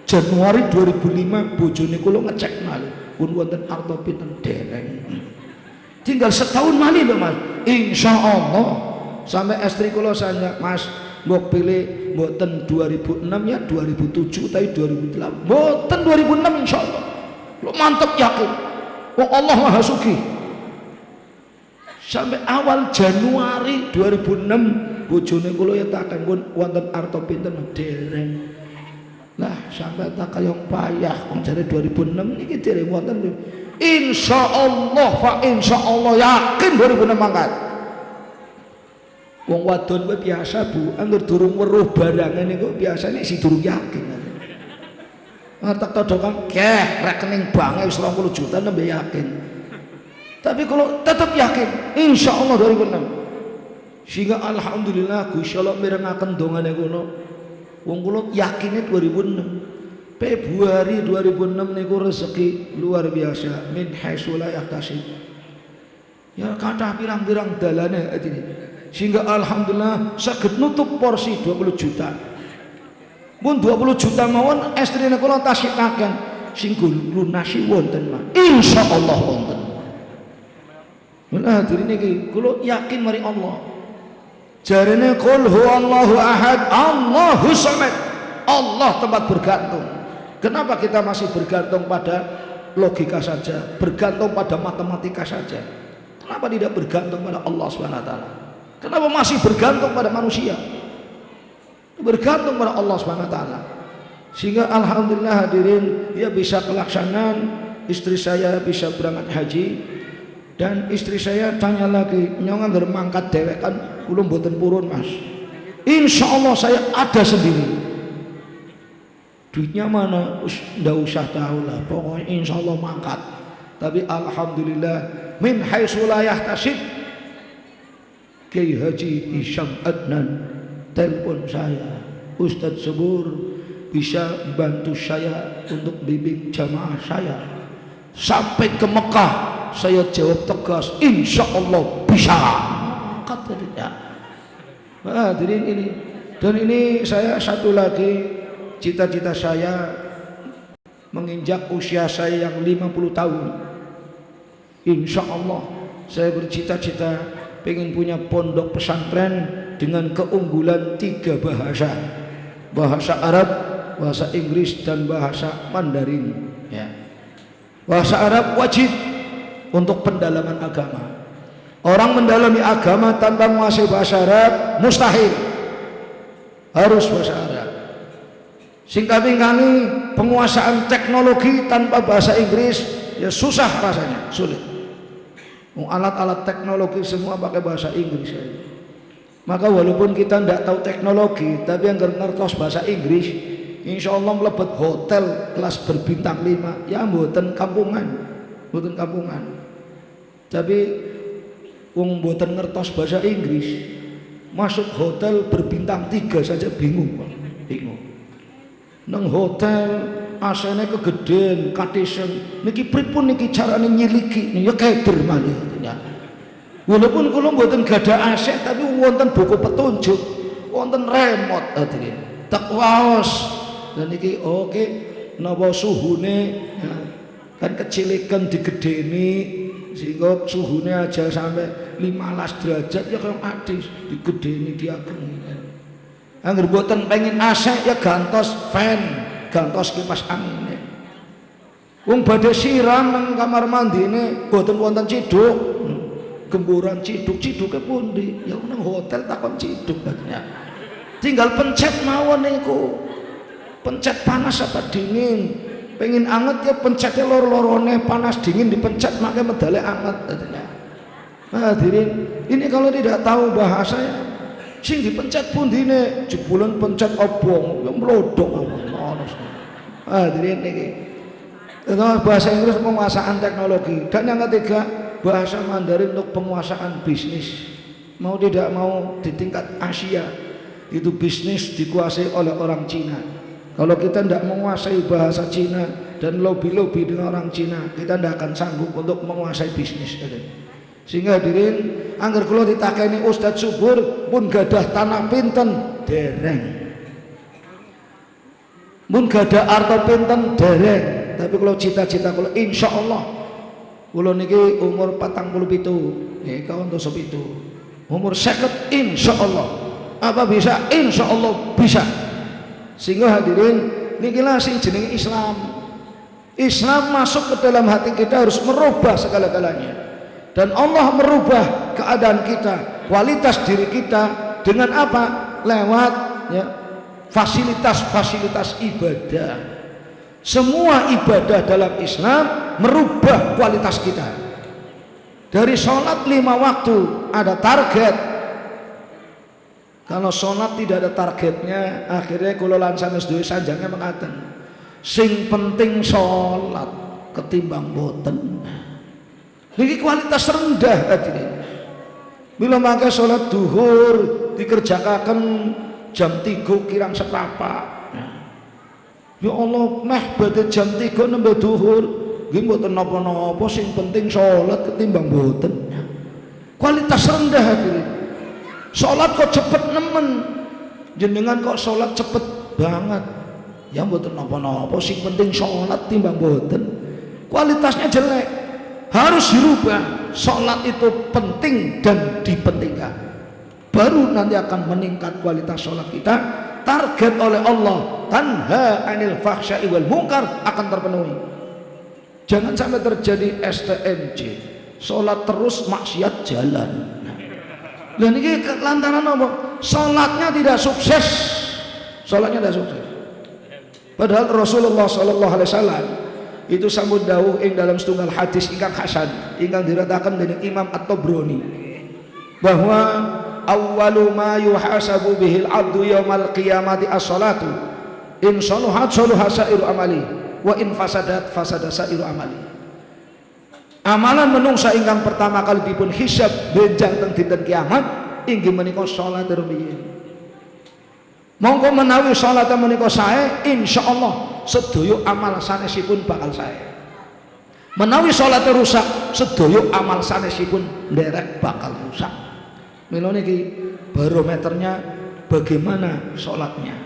Januari 2005 bojone kula ngecek malih pun wonten arta pinten? Dereng. Tinggal setahun mali lho Mas. Insya Allah. Sampai istri kula saya, Mas mbok pilih mboten 2006 ya 2007 tapi 2008 mboten 2006 insya Allah. Lo mantep yakin. Oh Allah Maha Sugih. Sampai awal Januari 2006 bojone kula ya takon pun wonten arta pinten? Dereng. Lah sampai tak kayong payah wong jare 2006 niki dereng wonten. Insyaallah fa insyaallah yakin 2006 mangkat. Wong wadon kuwi biasa Bu, angger durung weruh barangan niku biasane si durung yakin. Tak todokan keh rekening bank wis 20 juta nembe yakin. Tapi kalau tetap yakin insya Allah 2006. Sehingga alhamdulillah Gusti Allah mirengaken dongane kula. Wong kula yakine 2006. Februari 2006 niku rezeki luar biasa min haitsu la yahtasib. Ya kathah pirang-pirang dalane atine. Sehingga alhamdulillah saged nutup porsi 20 juta. Pun 20 juta mawon estrine kula tasikaken sing lunasi wonten mah. Insyaallah wonten. Nah, hadirin iki kula yakin mari Allah. Jarene qul huwallahu ahad, Allahus samad. Allah tempat bergantung. Kenapa kita masih bergantung pada logika saja, bergantung pada matematika saja? Kenapa tidak bergantung pada Allah Subhanahu wa taala? Kenapa masih bergantung pada manusia? Bergantung pada Allah Subhanahu wa taala. Sehingga alhamdulillah hadirin dia bisa kelaksanaan, istri saya bisa berangkat haji. Dan istri saya tanya lagi, nyong anggar mangkat dewek kan kula mboten purun Mas. Insya Allah saya ada sendiri. Duitnya mana? Ndak usah tahu lah. Pokoknya insya Allah mangkat. Tapi alhamdulillah min haitsu la yahtasib. Kiai Haji Isyam Adnan telepon saya, Ustadz Subur bisa bantu saya untuk bimbing jamaah saya sampai ke Mekah. Saya jawab tegas, insya Allah bisa. Katanya, hadirin ini. Dan ini saya satu lagi cita-cita saya menginjak usia saya yang 50 tahun. Insya Allah saya bercita-cita pengen punya pondok pesantren dengan keunggulan 3 bahasa. Bahasa Arab, bahasa Inggris, dan bahasa Mandarin ya. Bahasa Arab wajib untuk pendalaman agama. Orang mendalami agama tanpa menguasai bahasa Arab mustahil. Harus bahasa Arab. Sing kali penguasaan teknologi tanpa bahasa Inggris ya susah rasanya, sulit. Alat-alat teknologi semua pakai bahasa Inggris ya. Maka walaupun kita tidak tahu teknologi, tapi yang ngertos bahasa Inggris, insya Allah melebet hotel kelas berbintang 5 ya mboten kampungan, mboten kampungan. Tapi wong mboten ngertos bahasa Inggris masuk hotel berbintang 3 saja bingung, bingung. Nang hotel asene kegedean katisen niki pripun niki carane nyiliki ya keder malih ya. Walaupun kula mboten gadah aset tapi wonten buku petunjuk, wonten remote hadirin. Tak waos dan niki oke napa suhune ya, kan kecilikan digedeni sehingga suhune aja sampai 15 derajat ya kaya adis digedeni diageng. Angger mboten pengen AC ya gantos fan, gantos kipas angin. Wong badhe siram nang kamar mandine mboten wonten ciduk. Gemburan ciduk-ciduke pundi? Ya nang hotel takon ciduk katanya. Tinggal pencet mawon niku. Pencet panas apa dingin. Pengen anget ya pencetnya lor-lorone panas dingin dipencet makanya medale anget katanya. Hadirin, ini kalau tidak tahu bahasa ya sing dipencet pundine jebulan pencet obong yang melodok ngono. Hadirin niki. Bahasa Inggris penguasaan teknologi dan yang ketiga bahasa Mandarin untuk penguasaan bisnis. Mau tidak mau di tingkat Asia itu bisnis dikuasai oleh orang Cina. Kalau kita tidak menguasai bahasa Cina dan lobby-lobby dengan orang Cina, kita tidak akan sanggup untuk menguasai bisnis. Sehingga hadirin, angger kula ditakeni Ustadz Subur pun gadah tanah pinten dereng. Pun gadah arta pinten dereng. Tapi kalau cita-cita kula insyaallah kula niki umur 47, nggih kawan dosa itu. Umur 50 insyaallah. Apa bisa? Insyaallah bisa. Sehingga hadirin nikilah sing jenenge Islam. Islam masuk ke dalam hati kita harus merubah segala-galanya. Dan Allah merubah keadaan kita, kualitas diri kita dengan apa? Lewat ya, fasilitas-fasilitas ibadah. Semua ibadah dalam Islam merubah kualitas kita. Dari sholat 5 waktu ada target. Kalau sholat tidak ada targetnya, akhirnya kula lan sanes duwe sanjange mengatakan sing penting sholat ketimbang boten. Ini kualitas rendah hadirin. Bila maka sholat duhur dikerjakan jam 3 kirang seprapat. Ya Allah, meh badhe jam 3 nembe duhur, nggih mboten napa-napa sing penting sholat ketimbang boten. Kualitas rendah hadirin. Sholat kok cepet nemen, jenengan kok sholat cepet banget. Ya mboten napa-napa sing penting sholat timbang boten. Kualitasnya jelek. Harus dirubah. Sholat itu penting dan dipentingkan, baru nanti akan meningkat kualitas sholat kita. Target oleh Allah tanha anil fahsya'i wal munkar akan terpenuhi. Jangan sampai terjadi STMJ, sholat terus maksiat jalan. Dan ini lantaran apa? Sholatnya tidak sukses. Sholatnya tidak sukses. Padahal Rasulullah SAW itu sambut dawuh ing dalam setunggal hadis ingkang hasan ingkang diratakan dening Imam At-Tabrani bahwa awwalu ma yuhasabu bihil abdu yaumal qiyamati as-salatu in saluhat saluha sairu amali wa in fasadat fasada sairu amali. Amalan menungsa ingkang pertama kali dipun hisab benjang teng dinten kiamat inggih menika salat rumiyin. Monggo menawi salat menika sae insyaallah sedaya amal sanesipun bakal sae. Menawi salat rusak sedaya amal sanesipun nderek bakal rusak. Mila niki barometernya bagaimana salatnya.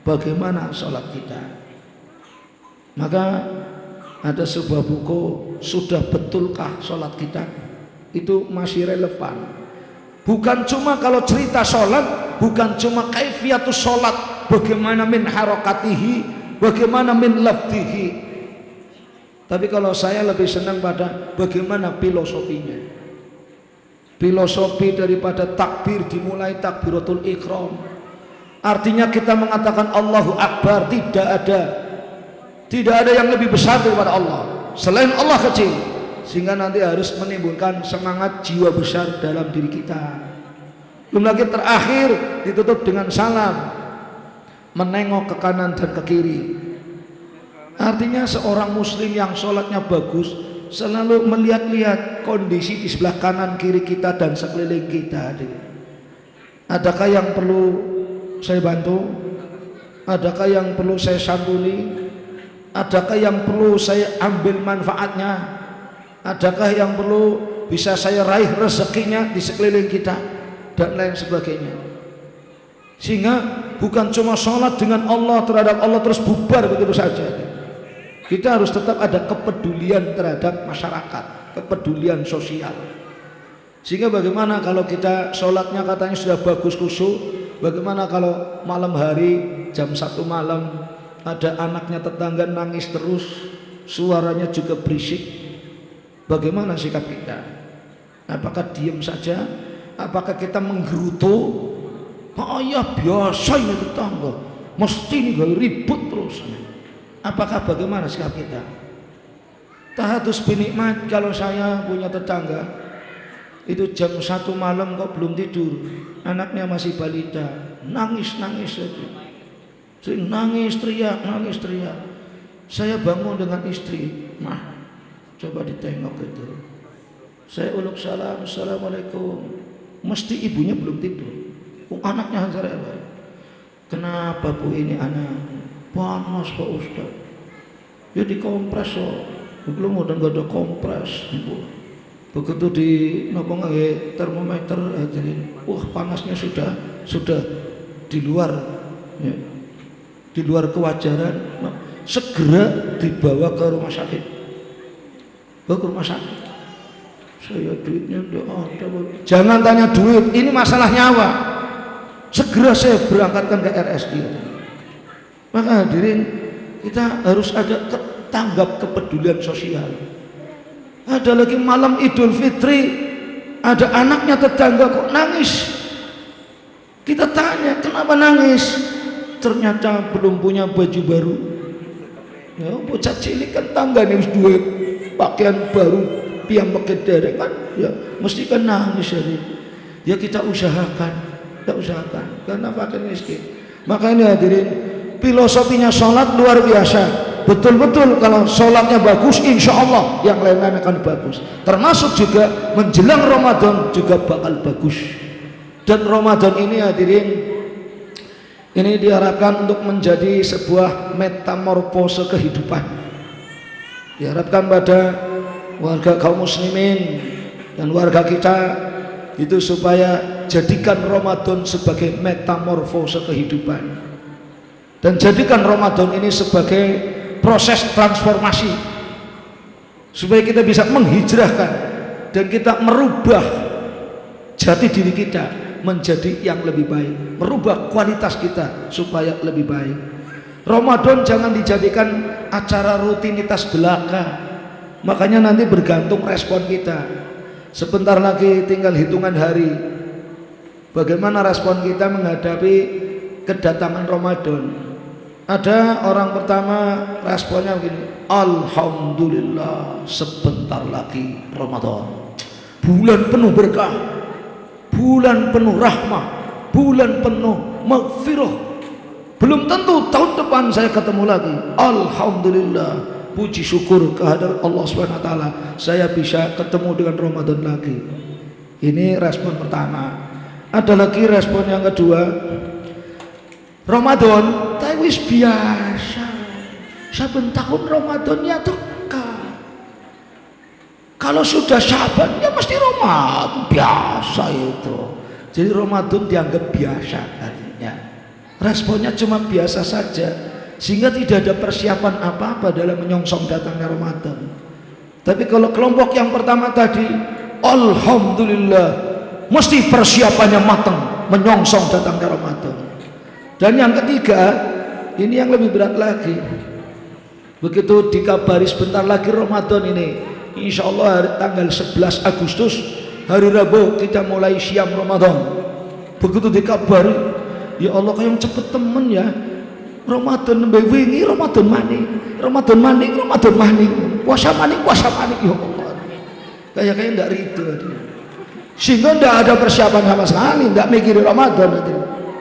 Bagaimana salat kita. Maka ada sebuah buku, sudah betulkah salat kita? itu masih relevan. Bukan cuma kalau cerita sholat, bukan cuma kaifiatus sholat, bagaimana min harokatihi, bagaimana min lafdihi, tapi kalau saya lebih senang pada bagaimana filosofinya. Filosofi daripada takbir dimulai takbiratul ihram, artinya kita mengatakan Allahu Akbar, tidak ada yang lebih besar daripada Allah, selain Allah kecil, sehingga nanti harus menimbulkan semangat jiwa besar dalam diri kita. Belum lagi terakhir ditutup dengan salam, menengok ke kanan dan ke kiri. Artinya seorang muslim yang sholatnya bagus selalu melihat-lihat kondisi di sebelah kanan kiri kita dan sekeliling kita. Adakah yang perlu saya bantu? Adakah yang perlu saya santuni? Adakah yang perlu saya ambil manfaatnya? Adakah yang perlu bisa saya raih rezekinya di sekeliling kita dan lain sebagainya. Sehingga bukan cuma sholat dengan Allah terhadap Allah terus bubar begitu saja. Kita harus tetap ada kepedulian terhadap masyarakat, kepedulian sosial. Sehingga bagaimana kalau kita sholatnya katanya sudah bagus khusyuk, bagaimana kalau malam hari jam 1 malam ada anaknya tetangga nangis terus, suaranya juga berisik. Bagaimana sikap kita? Apakah diam saja? Apakah kita menggerutu? Oh ya biasa ini tetangga, mesti ini gak ribut terus. Apakah bagaimana sikap kita? Tahatus binikmat, kalau saya punya tetangga itu jam 1 malam kok belum tidur, anaknya masih balita, nangis-nangis saja, nangis teriak. Saya bangun dengan istri, mah coba ditengok itu. Saya uluk salam, assalamualaikum. Mesti ibunya belum tidur. Anaknya Hazar, kenapa bu ini anak? Panas Pak Ustaz. Ya dikompres so. Belum udah nggak ada kompres. Begitu di nopong termometer, jadi wah panasnya sudah di luar, ya, di luar kewajaran. Nah, segera dibawa ke rumah sakit. Ke rumah sakit. Saya duitnya udah ada. Jangan tanya duit, ini masalah nyawa. Segera saya berangkatkan ke RSI. Maka hadirin, kita harus ada tanggap kepedulian sosial. Ada lagi malam Idul Fitri, ada anaknya tetangga kok nangis. Kita tanya kenapa nangis, ternyata belum punya baju baru. Ya, bocah cilik kan tangga nih harus duit pakaian baru, piang pakai derek kan, ya mesti kan nangis jadi. Ya kita usahakan karena fakir miskin. Maka ini hadirin, filosofinya sholat luar biasa. Betul-betul kalau sholatnya bagus, insya Allah yang lain-lain akan bagus. Termasuk juga menjelang Ramadan juga bakal bagus. Dan Ramadan ini hadirin, ini diharapkan untuk menjadi sebuah metamorfose kehidupan. Diharapkan pada warga kaum muslimin dan warga kita itu supaya jadikan Ramadan sebagai metamorfose kehidupan. Dan jadikan Ramadan ini sebagai proses transformasi supaya kita bisa menghijrahkan dan kita merubah jati diri kita menjadi yang lebih baik, merubah kualitas kita supaya lebih baik. Ramadan jangan dijadikan acara rutinitas belaka, makanya nanti bergantung respon kita. Sebentar lagi tinggal hitungan hari, bagaimana respon kita menghadapi kedatangan Ramadan. Ada orang pertama responnya begini, alhamdulillah sebentar lagi Ramadan, bulan penuh berkah, bulan penuh rahmah, bulan penuh maghfirah. Belum tentu tahun depan saya ketemu lagi. Alhamdulillah, puji syukur kehadirat Allah SWT, saya bisa ketemu dengan Ramadan lagi. Ini respon pertama. Ada lagi respon yang kedua, Ramadan tapi wis biasa, saben tahun Ramadannya teka. Kalau sudah Syaban ya mesti Ramadan, biasa itu. Jadi Ramadan dianggap biasa artinya. Responnya cuma biasa saja, sehingga tidak ada persiapan apa-apa dalam menyongsong datangnya Ramadan. Tapi kalau kelompok yang pertama tadi, alhamdulillah, mesti persiapannya matang menyongsong datangnya Ramadan. Dan yang ketiga, ini yang lebih berat lagi. Begitu dikabari sebentar lagi Ramadan ini, insya Allah hari tanggal 11 Agustus hari Rabu kita mulai siam Ramadan. Begitu dikabari, ya Allah kayak cepet temen ya, Ramadan wingi, Ramadan maning, Ramadan maning, Ramadan maning, puasa maning, puasa maning, ya Allah. Kayak enggak ridho, sehingga enggak ada persiapan sama sekali, enggak mikirin Ramadan.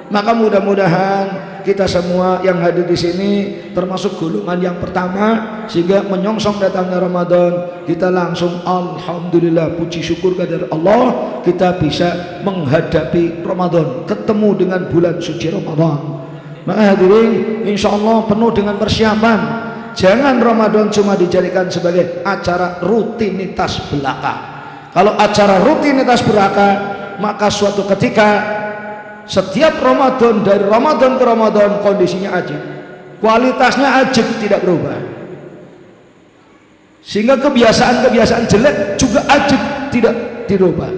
Maka mudah-mudahan kita semua yang hadir di sini termasuk golongan yang pertama, sehingga menyongsong datangnya Ramadan kita langsung alhamdulillah, puji syukur kepada Allah, kita bisa menghadapi Ramadan, ketemu dengan bulan suci Ramadan. Maka hadirin, insya Allah penuh dengan persiapan. Jangan Ramadan cuma dijadikan sebagai acara rutinitas belaka. Kalau acara rutinitas belaka, maka suatu ketika setiap Ramadan, dari Ramadan ke Ramadan kondisinya ajib, kualitasnya ajib, tidak berubah. Sehingga kebiasaan-kebiasaan jelek juga ajib, tidak dirubah.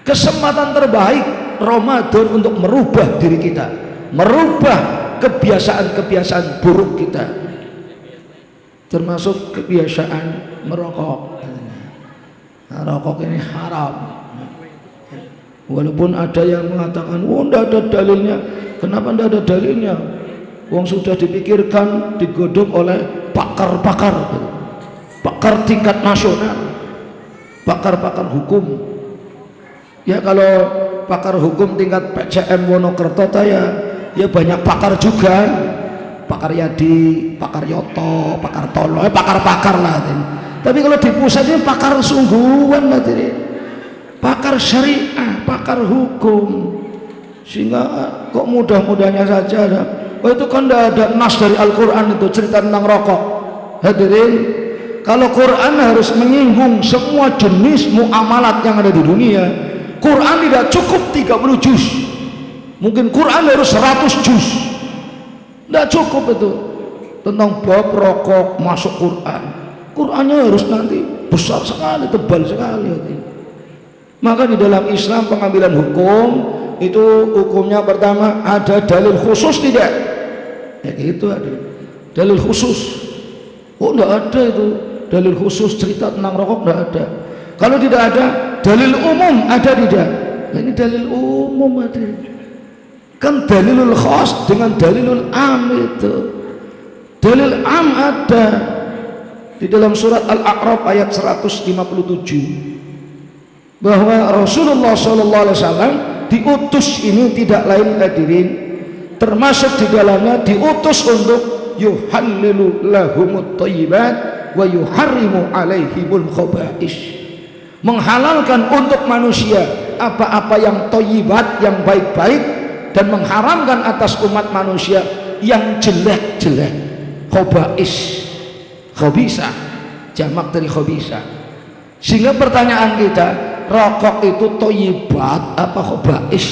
Kesempatan terbaik Ramadan untuk merubah diri kita, merubah kebiasaan-kebiasaan buruk kita, termasuk kebiasaan merokok. Nah, rokok ini haram. Walaupun ada yang mengatakan, oh tidak ada dalilnya. Kenapa tidak ada dalilnya? Wong sudah dipikirkan, digodok oleh pakar-pakar, pakar tingkat nasional, pakar-pakar hukum. Ya kalau pakar hukum tingkat PCM Wonokerto ya banyak pakar juga, pakar Yadi, pakar Yoto, pakar Tolo, pakar-pakar lah. Tapi kalau di pusat ini pakar sungguhan lah, pakar syariah, pakar hukum. Sehingga kok mudah-mudahnya saja ada, oh itu kan tidak ada nas dari Al-Quran itu cerita tentang rokok. Hadirin, kalau Quran harus menyinggung semua jenis muamalat yang ada di dunia. Quran tidak cukup 30 juz, mungkin Quran harus 100 juz. Tidak cukup itu tentang bab rokok masuk Quran. Qurannya harus nanti besar sekali, tebal sekali. Maka di dalam Islam pengambilan hukum itu hukumnya pertama ada dalil khusus tidak? Ya gitu ada. Dalil khusus. Oh enggak ada itu dalil khusus cerita tentang rokok, enggak ada. Kalau tidak ada, dalil umum ada tidak? Nah, ini dalil umum ada. Kan dalilul khas dengan dalilul am itu. Dalil am ada di dalam surat Al-A'raf ayat 157. Bahwa Rasulullah SAW diutus ini tidak lain hadirin, termasuk di dalamnya diutus untuk yuhallilu lahumut thayyibat wa yuharrimu alaihimul khaba'is, menghalalkan untuk manusia apa-apa yang thayyibat, yang baik-baik, dan mengharamkan atas umat manusia yang jelek-jelek. Khaba'is, khabisa, jamak dari khabisa. Sehingga pertanyaan kita, rokok itu thayyibat apa khaba'is?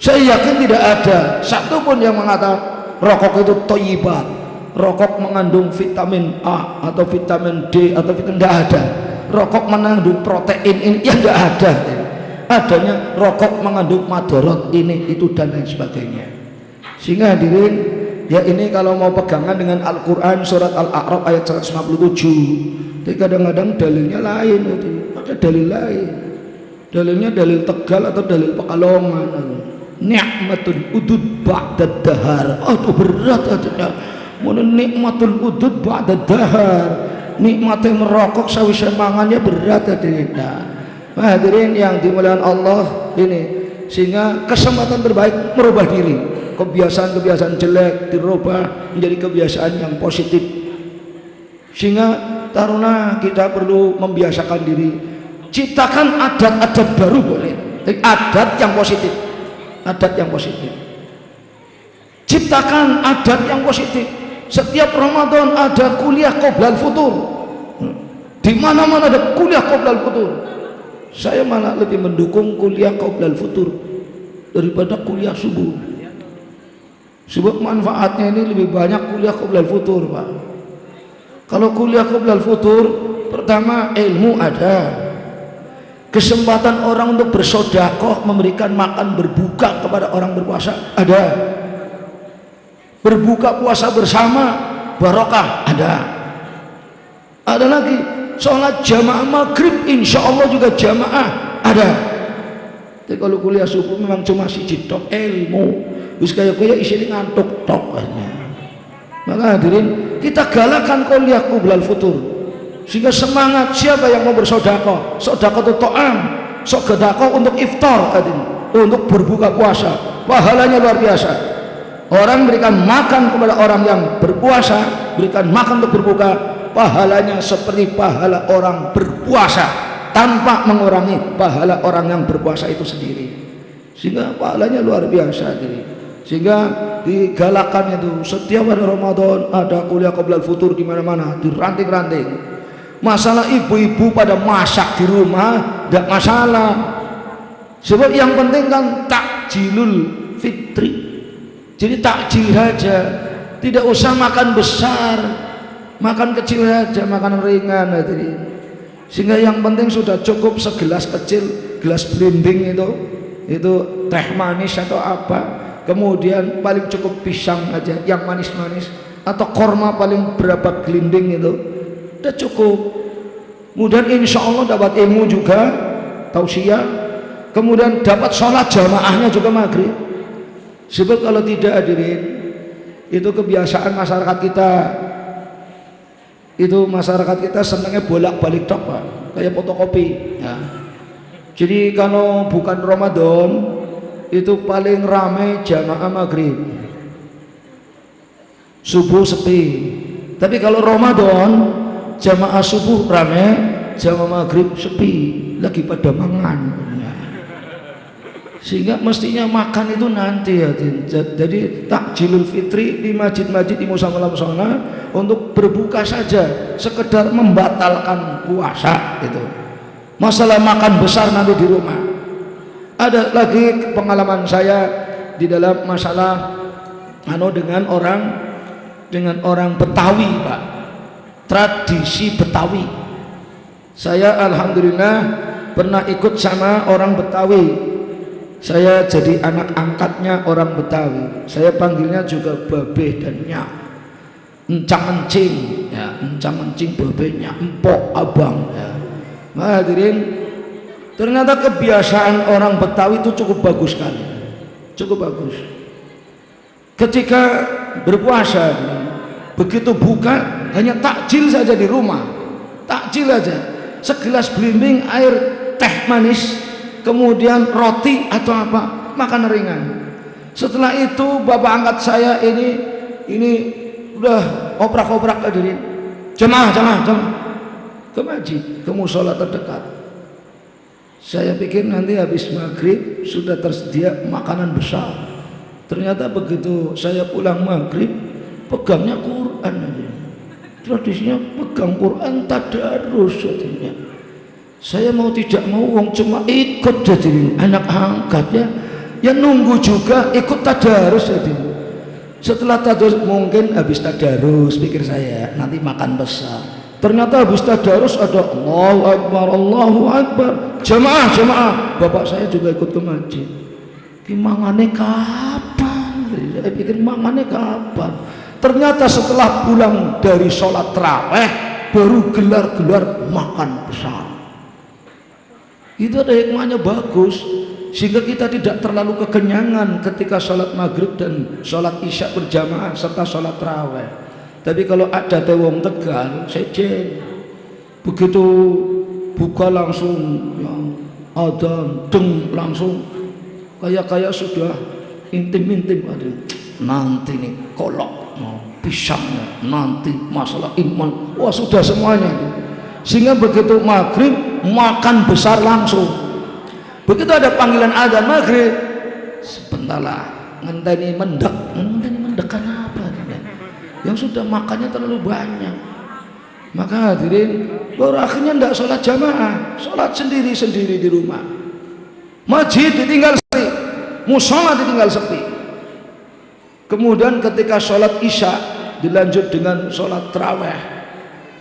Saya yakin tidak ada satu pun yang mengatakan rokok itu thayyibat, rokok mengandung vitamin A atau vitamin D atau vitamin, tidak ada. Rokok mengandung protein ini, ya tidak ada. Adanya rokok mengandung madorot ini, itu dan lain sebagainya. Sehingga hadirin, ya ini kalau mau pegangan dengan Al-Quran surat Al-A'raf ayat 157. Tapi kadang-kadang dalilnya lain, ada dalil lain. Dalilnya dalil Tegal atau dalil Pekalongan. Ni'matul udud ba'dad dahar. Aduh berat aja. Mana nikmatul udud ba'dad dahar. Nikmatnya merokok sawise mangannya berat aja. Hadirin yang dimuliakan Allah ini, sehingga kesempatan terbaik merubah diri. Kebiasaan-kebiasaan jelek dirubah menjadi kebiasaan yang positif. Sehingga taruna kita perlu membiasakan diri, ciptakan adat-adat baru boleh, adat yang positif, adat yang positif. Ciptakan adat yang positif. Setiap Ramadan ada kuliah qoblal futur, di mana-mana ada kuliah qoblal futur. Saya malah lebih mendukung kuliah qoblal futur daripada kuliah subuh, sebab manfaatnya ini lebih banyak kuliah qoblal futur, Pak. Kalau kuliah qoblal futur Pertama, ilmu ada. Kesempatan orang untuk bersedekah, memberikan makan berbuka kepada orang berpuasa ada. Berbuka puasa bersama barokah ada. Ada lagi sholat jamaah maghrib insya Allah juga jamaah ada. Tapi kalau kuliah subuh memang cuma siji tok ilmu, terus kayak isinya ngantuk tok. Maka hadirin, kita galakan kuliah qoblal futur sehingga semangat. Siapa yang mau bersedekah? Sedekah itu ta'am, sedekah untuk iftar, hadirin, untuk berbuka puasa, pahalanya luar biasa. Orang berikan makan kepada orang yang berpuasa, berikan makan untuk berbuka, pahalanya seperti pahala orang berpuasa tanpa mengurangi pahala orang yang berpuasa itu sendiri. Sehingga pahalanya luar biasa. Sehingga digalakan itu setiap hari Ramadan ada kuliah qoblal futur di mana-mana, diranting-ranting. Masalah ibu-ibu pada masak di rumah tidak masalah, sebab yang penting kan takjilul fitri. Jadi takjil saja, tidak usah makan besar, makan kecil saja, makan ringan. Sehingga yang penting sudah cukup segelas kecil, gelas blending itu teh manis atau apa, kemudian paling cukup pisang aja yang manis-manis, atau korma paling berapa gelinding itu udah cukup. Kemudian insya Allah dapat ilmu juga, tausiah, kemudian dapat sholat jamaahnya juga maghrib. Sebab kalau tidak hadirin, itu kebiasaan masyarakat kita, itu masyarakat kita senangnya bolak-balik tok Pak, kayak fotokopi ya. Jadi kalau bukan Ramadan itu paling ramai jamaah maghrib, subuh sepi. Tapi kalau Ramadan jamaah subuh ramai, jamaah maghrib sepi, lagi pada mangan. Sehingga mestinya makan itu nanti ya. Jadi takjilul fitri di masjid-masjid, di musala-musala untuk berbuka saja, sekedar membatalkan puasa itu. Masalah makan besar nanti di rumah. Ada lagi pengalaman saya di dalam masalah dengan orang Betawi Pak, tradisi Betawi. Saya alhamdulillah pernah ikut sama orang Betawi. Saya jadi anak angkatnya orang Betawi. Saya panggilnya juga babe dan nyak, encang-encing ya, encang-encing babenya, empok, abang ya. Nah, hadirin, ternyata kebiasaan orang Betawi itu cukup bagus sekali, cukup bagus. Ketika berpuasa, begitu buka hanya takjil saja di rumah, takjil aja, segelas belimbing air teh manis, kemudian roti atau apa, makan ringan. Setelah itu bapak angkat saya ini udah oprak-oprak hadirin, jemaah ke masjid, ke musola terdekat. Saya pikir nanti habis maghrib sudah tersedia makanan besar. Ternyata begitu saya pulang maghrib, pegangnya Quran aja. Tradisinya pegang Quran tadarus artinya. Saya mau tidak mau wong cuma ikut jadi anak angkat ya nunggu juga ikut tadarus jadi. Setelah tadarus mungkin habis tadarus pikir saya nanti makan besar. Ternyata habis tadarus ada Allahu Akbar, jamaah. Bapak saya juga ikut ke masjid. Mangane kapan? Saya pikir mangane kapan? Ternyata setelah pulang dari sholat tarawih baru gelar-gelar makan besar. Itu ada hikmahnya bagus, sehingga kita tidak terlalu kekenyangan ketika sholat maghrib dan sholat isya berjamaah serta sholat tarawih. Tapi kalau ada tewong Tegal, sejen, begitu buka langsung ya, adzan deng langsung kayak sudah intim nanti nih kolok pisangnya, nanti masalah iman, wah sudah semuanya. Sehingga begitu maghrib makan besar langsung. Begitu ada panggilan adzan maghrib, sebentarlah ngenteni mendekan apa yang sudah makannya terlalu banyak. Maka hadirin, baru akhirnya tidak sholat jamaah, sholat sendiri-sendiri di rumah. Masjid ditinggal sepi, musola ditinggal sepi. Kemudian ketika sholat isya dilanjut dengan sholat tarawih,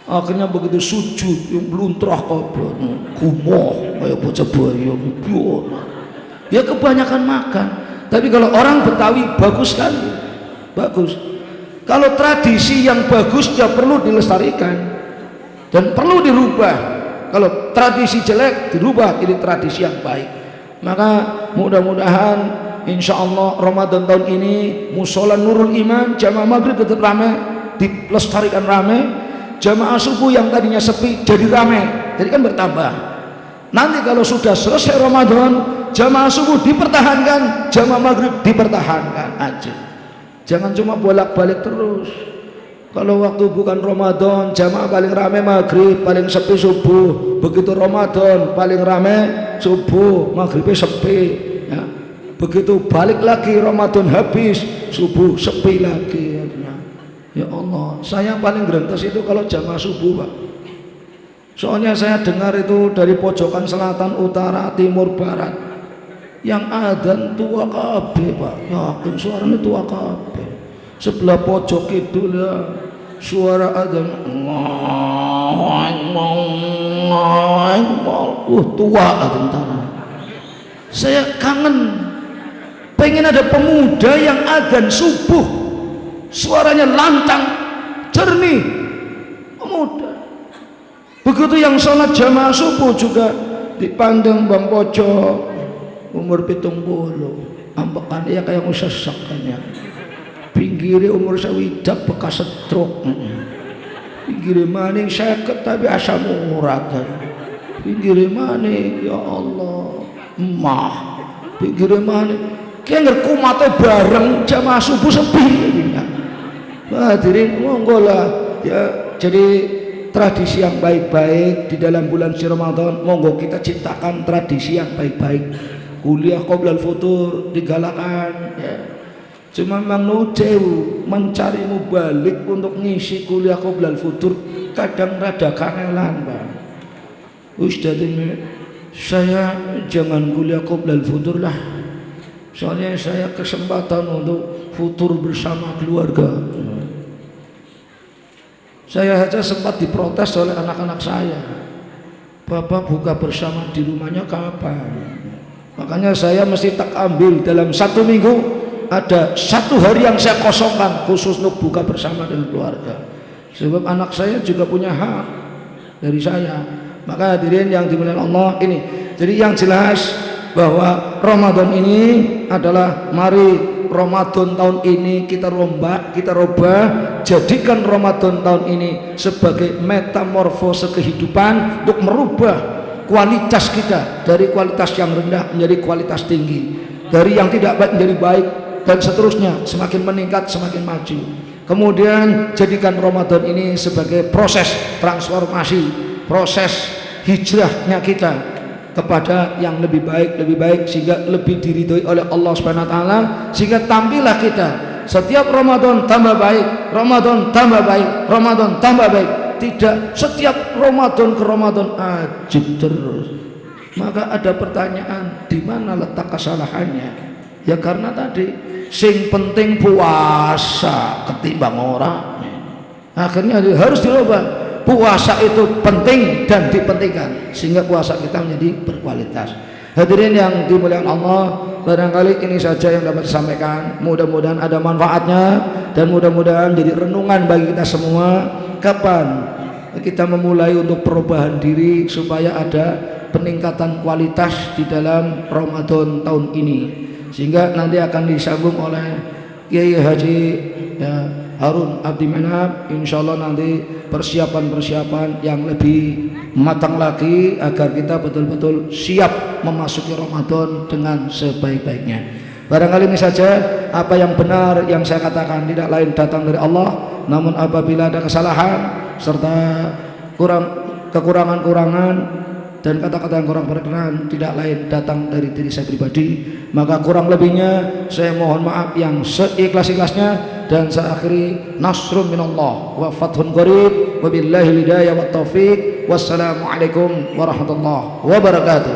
Akhirnya begitu sujud yang beluntrah kabeh, gumoh kayak bocah bayi. Ya kebanyakan makan. Tapi kalau orang Betawi bagus sekali, bagus. Kalau tradisi yang bagus ya perlu dilestarikan dan perlu dirubah. Kalau tradisi jelek dirubah jadi tradisi yang baik. Maka mudah-mudahan insya Allah Ramadan tahun ini musola Nurul Iman jamaah maghrib tetap ramai, dilestarikan ramai. Jamaah subuh yang tadinya sepi jadi ramai, jadi kan bertambah. Nanti kalau sudah selesai Ramadan, jamaah subuh dipertahankan, jamaah maghrib dipertahankan aja. Jangan cuma bolak-balik terus. Kalau waktu bukan Ramadan, jamaah paling ramai maghrib, paling sepi subuh. Begitu Ramadan paling ramai subuh, maghribnya sepi. Ya. Begitu balik lagi Ramadan habis, subuh sepi lagi. Ya Allah, saya paling gentes itu kalau jamaah subuh, Pak. Soalnya saya dengar itu dari pojokan selatan, utara, timur, barat. Yang adzan tua kabeh, Pak. Yakin suaranya tua kabeh. Sebelah pojok kidul ya, suara adzan tua tentara. Saya kangen, pengen ada pemuda yang adzan subuh, suaranya lantang, jernih, pemuda. Begitu yang sholat jamaah subuh juga dipandang bang pojok umur 70, ambekan ya kayak musesak kayaknya. Pinggirnya umur sawidak bekas stroke. Pinggirnya maning seket tapi asam urat. Pinggirnya maning ya Allah emah. Pinggirnya maning kayak ngerkumatnya bareng jamaah subuh sepi. Hadirin monggo lah ya, jadi tradisi yang baik-baik di dalam bulan suci Ramadan, monggo kita ciptakan tradisi yang baik-baik. Kuliah qoblal futur digalakan ya. Cuma memang nudew mencari mubalik untuk ngisi kuliah qoblal futur kadang rada kangelan, Bang. Ustaz ini saya jangan kuliah qoblal futur lah, soalnya saya kesempatan untuk futur bersama keluarga. Saya saja sempat diprotes oleh anak-anak saya, Bapak buka bersama di rumahnya kapan? Makanya saya mesti tak ambil dalam 1 minggu ada 1 hari yang saya kosongkan khusus untuk buka bersama dengan keluarga. Sebab anak saya juga punya hak dari saya. Maka hadirin yang dimuliakan Allah ini. Jadi yang jelas bahwa Ramadan ini adalah mari Ramadan tahun ini kita rombak, kita robah, jadikan Ramadan tahun ini sebagai metamorfose kehidupan untuk merubah kualitas kita dari kualitas yang rendah menjadi kualitas tinggi, dari yang tidak baik menjadi baik, dan seterusnya, semakin meningkat semakin maju. Kemudian jadikan Ramadan ini sebagai proses transformasi, proses hijrahnya kita kepada yang lebih baik sehingga lebih diridhoi oleh Allah Subhanahu wa taala, sehingga tampillah kita setiap Ramadan tambah baik, Ramadan tambah baik, Ramadan tambah baik. Tidak setiap Ramadan ke Ramadan ajib terus. Maka ada pertanyaan, di mana letak kesalahannya? Ya karena tadi sing penting puasa ketimbang orang. Akhirnya harus dirubah. Puasa itu penting dan dipentingkan sehingga puasa kita menjadi berkualitas. Hadirin yang dimuliakan Allah, barangkali ini saja yang dapat disampaikan. Mudah-mudahan ada manfaatnya dan mudah-mudahan jadi renungan bagi kita semua. Kapan kita memulai untuk perubahan diri supaya ada peningkatan kualitas di dalam Ramadan tahun ini, sehingga nanti akan disambung oleh Kiai Haji ya, Harun Abdi Manab, insya Allah nanti persiapan-persiapan yang lebih matang lagi agar kita betul-betul siap memasuki Ramadan dengan sebaik-baiknya. Barangkali ini saja apa yang benar yang saya katakan tidak lain datang dari Allah, namun apabila ada kesalahan serta kekurangan-kurangan dan kata-kata yang kurang berkenan tidak lain datang dari diri saya pribadi, maka kurang lebihnya saya mohon maaf yang seikhlas-ikhlasnya. Dan saya akhiri, nasrun minallah wa fathun qarib, wabillahi hidayah wa taufiq, wassalamualaikum warahmatullahi wabarakatuh.